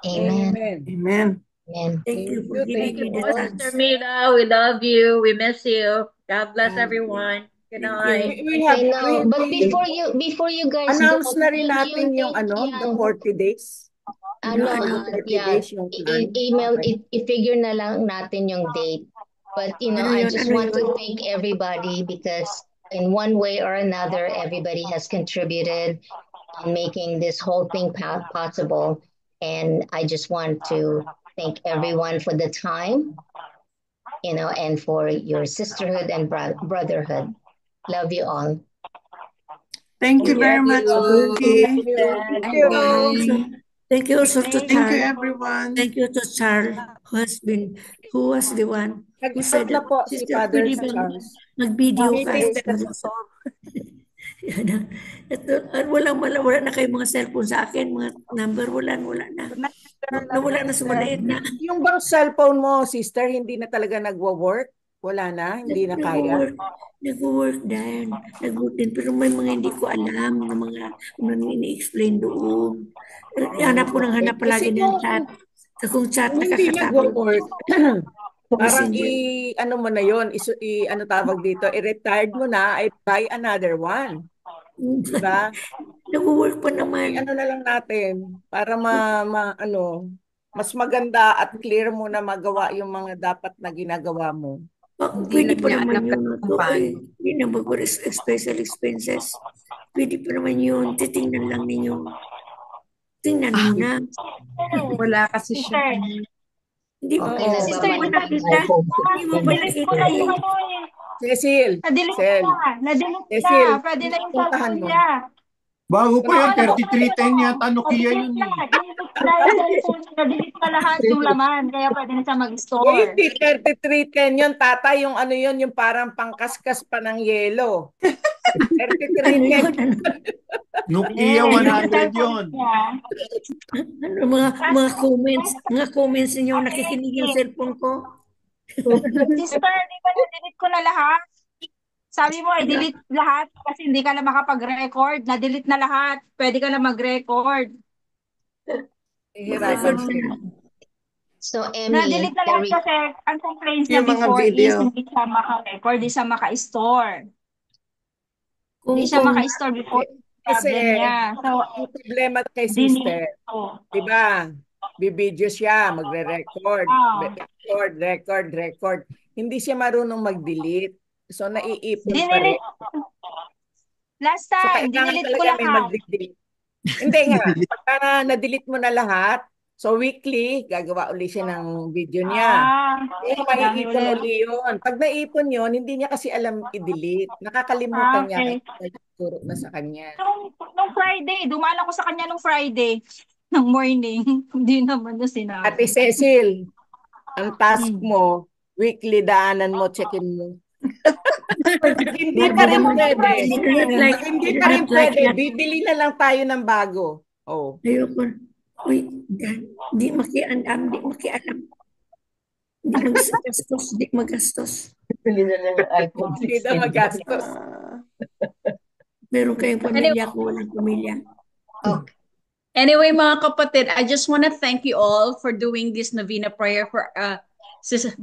Amen. Amen. Amen. Thank you for giving me the chance. Sister Mila, we love you. We miss you. God bless everyone. Good night. But before you guys announce go, na rin natin yung the 40 days. Email, i-figure na lang natin yung date. But, I just want to thank everybody because in one way or another, everybody has contributed in making this whole thing possible. And I just want to thank everyone for the time, and for your sisterhood and brotherhood. Love you all. Thank you very much. Thank you. Thank you also to Thank you, Charles. everyone. Thank you to Charles, who was the one who said Nag-stop na that, po si Sister, Father pwede bang Charles. mag-video ka? Meeting Sabi ko, yan na. Wala na kayong mga cellphone sa akin, mga number, wala na. Nawala na sa maliit na. Yung bang cellphone mo, sister, hindi na talaga nagwo-work? Wala na? Hindi na kaya? Nag-work din. Nag-work din. Pero may mga hindi ko alam na mga ini-explain doon. Hanap ko ng hanap palagi ng chat. Kung chat Kung hindi nakakatabi. nagwo-work, parang ano mo na yun, ano tawag dito, i-retired mo na, ay buy another one. Diba? Nag-work pa naman. Ano na lang natin, para mas maganda at clear mo na magawa yung mga dapat na ginagawa mo. Pwede pa naman yun. Hindi na special expenses. Pwede pa naman yun. Titingnan lang ninyo. Tingnan mo na. Wala kasi siya. Hindi mo Okay na Sister, ba? hindi mo nakita. Hindi mo pa nakita eh. Cecil. Na-delete Cecil, na. Pwede na yung puntahan cellphone mo. niya. Bago pa yan, 3310 yata Nokia yun eh. Na-delete na lahat yung laman. Kaya pwede na siya mag-store. Hindi 3310 yun, tata, yung ano yun, yung parang pangkaskas pa ng yelo. 3310. Nokia 100 yun. Mga comments niyo, nakikinig yung cellphone ko. Sister, di ba na-delete ko na lahat? Sabi mo, i-delete lahat kasi hindi ka na makapag-record. Na-delete na lahat. Pwede ka na mag-record. So, Emmy, Na-delete na lahat kasi ang complaints niya Yung mga before video. is hindi siya maka-record, hindi siya maka-store. Hindi siya maka-store before. Kasi, niya. So, yung problema kay sister, di ba? Bibidyo siya, magre-record. Record. Hindi siya marunong mag-delete. So, naiipon pa rin. Last time, dinelete ko lahat. Hindi nga. Pagka na-delete mo na lahat, so weekly, gagawa uli siya ng video niya. Kaya maiipon uli yun. Pag naipon yun, hindi niya kasi alam i-delete. Nakakalimutan niya. Turo na sa kanya. Nung Friday, dumaan ako sa kanya nung Friday ng morning. Hindi naman na sinabi. Ate Cecil, ang task mo, weekly daanan mo, check-in mo. Hindi pa rin pwede. Hindi pa rin pwede. Bibili na lang tayo ng bago. Oh. Ayoko. Uy, di makialam. Di magastos. Bili na lang ng iPhone 16. Hindi na magastos. Meron kayong pamilya ko, walang pamilya. Okay. Anyway, mga kapatid, I just want to thank you all for doing this novena prayer for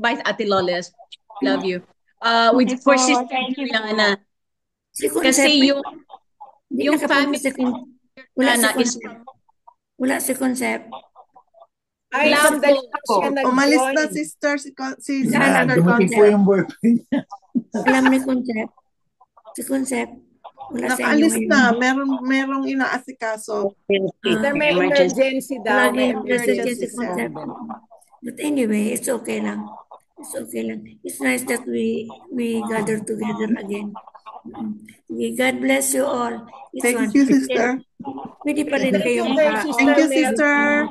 by Ate Loles. Love you. For Sister Juliana. Kasi yung family wala si Concept. Ay, sandali po. Umalis na sister si Dumating po yung boyfriend niya. Alam ni Concept. Si Concept. Wala sa Nakaalis inyo na. Merong inaasikaso. May emergency daw. May emergency Concept. But anyway, it's okay lang. It's nice that we gather together again. God bless you all. Thank you, sister. Pwede pa rin kayo. Thank you, sister.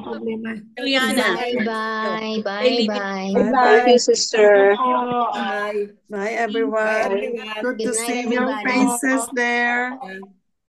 Bye. Thank you, sister. Bye. Bye, everyone. Good to see your faces there.